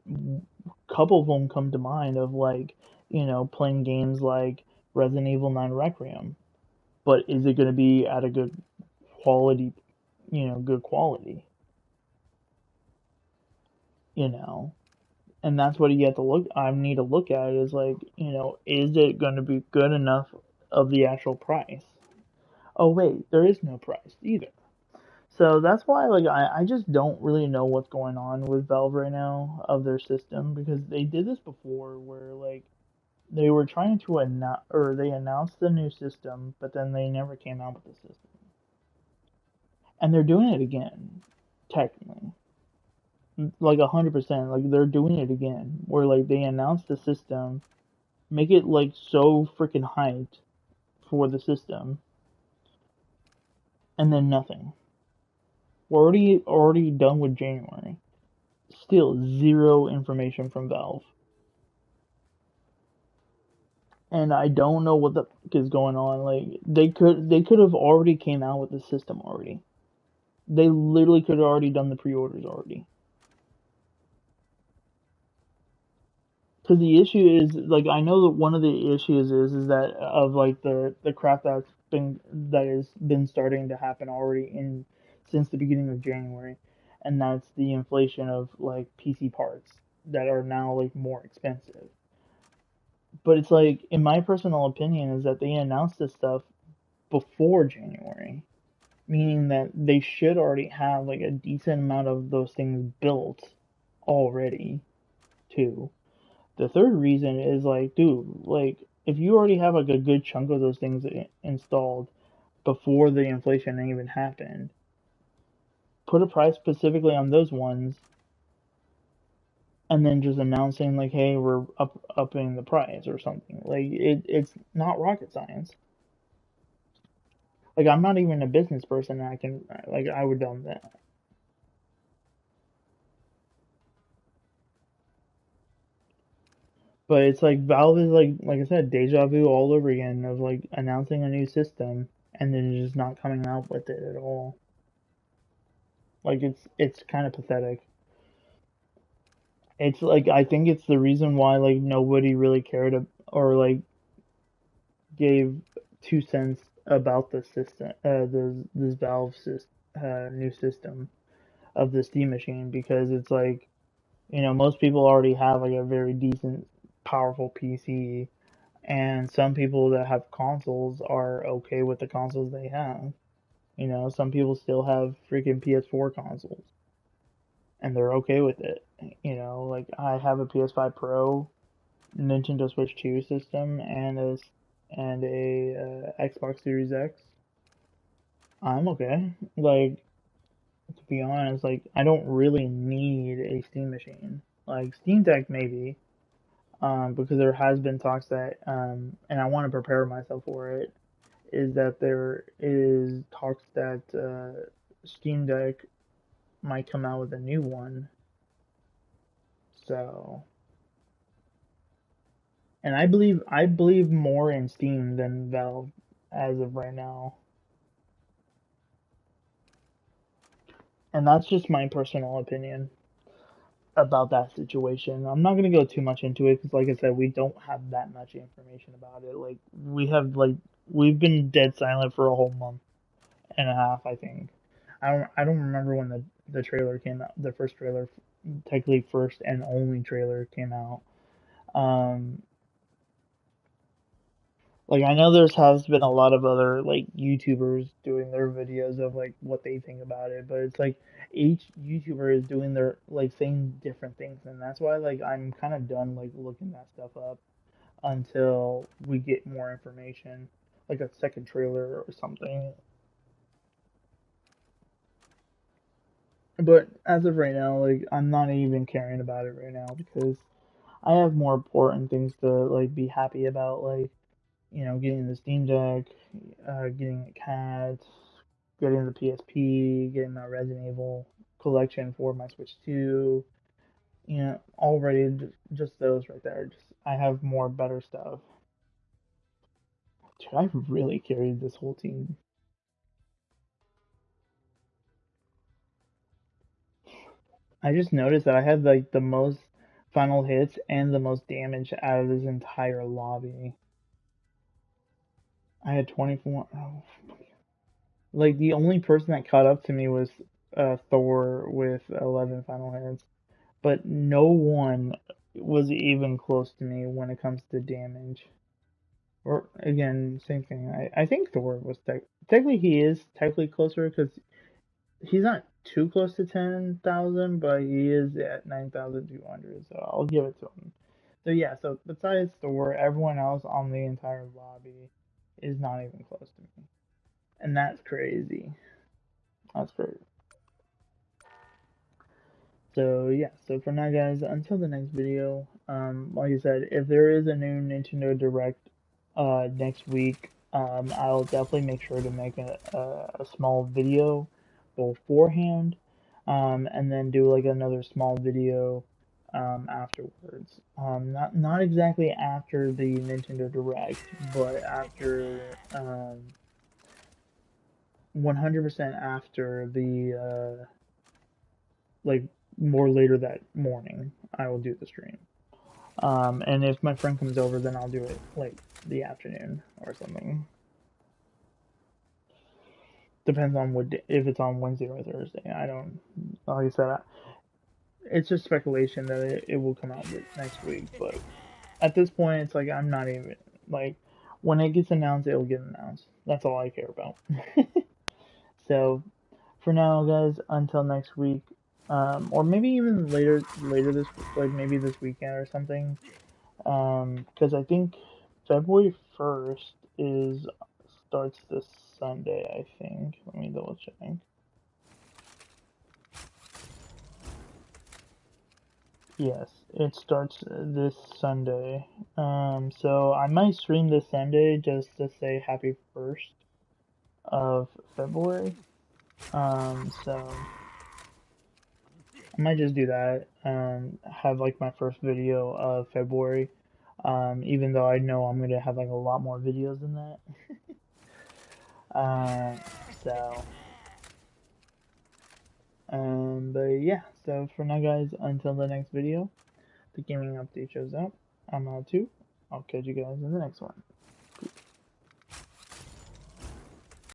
A couple of them come to mind of like, playing games like Resident Evil 9 Requiem. But is it going to be at a quality, good quality, you know? And that's what you have to look. I need to look at is like, is it going to be good enough of the actual price? Oh wait, there is no price either. So that's why like I just don't really know what's going on with Valve right now of their system because they did this before where like they were trying to announce or they announced the new system, but then they never came out with the system. And they're doing it again, technically. Like 100%, like they're doing it again, where like they announce the system, make it like so freaking hyped for the system, and then nothing. We're already done with January. Still zero information from Valve. And I don't know what the fuck is going on. Like they could have already came out with the system already. They literally could have already done the pre-orders already. Because the issue is like I know that one of the issues is that of like the crap that has been starting to happen already in since the beginning of January, and that's the inflation of like PC parts that are now like more expensive. But it's like in my personal opinion is that they announced this stuff before January, meaning that they should already have like a decent amount of those things built already too. The third reason is like, dude, like if you already have like a good chunk of those things installed before the inflation even happened, put a price specifically on those ones, and then just announcing like, hey, we're upping the price or something. Like it's not rocket science. Like I'm not even a business person, and I would done that. But it's like Valve is like I said, deja vu all over again of like announcing a new system and then just not coming out with it at all. Like it's kind of pathetic. It's like I think it's the reason why like nobody really cared or like gave 2 cents about the system, this Valve new system of the Steam machine because it's like most people already have like a very decent, powerful PC, and some people that have consoles are okay with the consoles they have. Some people still have freaking PS4 consoles, and they're okay with it. Like I have a PS5 Pro, Nintendo Switch 2 system, and a Xbox Series X. I'm okay. Like, to be honest, like I don't really need a Steam machine. Like Steam Deck maybe, because there has been talks that, and I want to prepare myself for it, is that there is talks that Steam Deck might come out with a new one. So, and I believe more in Steam than Valve as of right now. And that's just my personal opinion about that situation. I'm not gonna go too much into it because, like I said, we don't have that much information about it. Like we've been dead silent for a whole month and a half, I think. I don't remember when the trailer came out, the first trailer, technically first and only trailer came out. Um, like I know has been a lot of other like YouTubers doing their videos of like what they think about it, but it's like each YouTuber is doing their like saying different things, and that's why like I'm kind of done like looking that stuff up until we get more information, like a second trailer or something. But as of right now, like I'm not even caring about it right now because I have more important things to like be happy about, like getting the Steam Deck, getting a cat, getting the PSP, getting my Resident Evil collection for my Switch 2. Already just those right there. Just I have more better stuff. Dude, I really carried this whole team. I just noticed that I had like the most final hits and the most damage out of this entire lobby. I had 24. Oh, like the only person that caught up to me was Thor with 11 final hits, but no one was even close to me when it comes to damage. Or again, same thing. I think Thor was technically he is technically closer because he's not too close to 10,000, but he is at 9,200, so I'll give it to him. So yeah, so besides Thor, everyone else on the entire lobby is not even close to me. And that's crazy. That's crazy. So yeah, so for now guys, until the next video, like I said, if there is a new Nintendo Direct next week, I'll definitely make sure to make a small video beforehand, and then do like another small video afterwards. Not exactly after the Nintendo Direct, but after 100% after the like more later that morning, I will do the stream. And if my friend comes over, then I'll do it like the afternoon or something. Depends on what day, if it's on Wednesday or Thursday. I don't, like I said, it's just speculation that it will come out next week. But at this point, it's like I'm not even like when it gets announced, it'll get announced. That's all I care about. So for now, guys, until next week, or maybe even later this like maybe this weekend or something. Because I think February 1st starts this Sunday. I think. Let me double check. Yes, it starts this Sunday. So I might stream this Sunday just to say happy 1st of February. So I might just do that. Have like my first video of February. Even though I know I'm gonna have like a lot more videos than that. So, but yeah. So for now, guys, until the next video, the gaming update shows up. I'm out too. I'll catch you guys in the next one.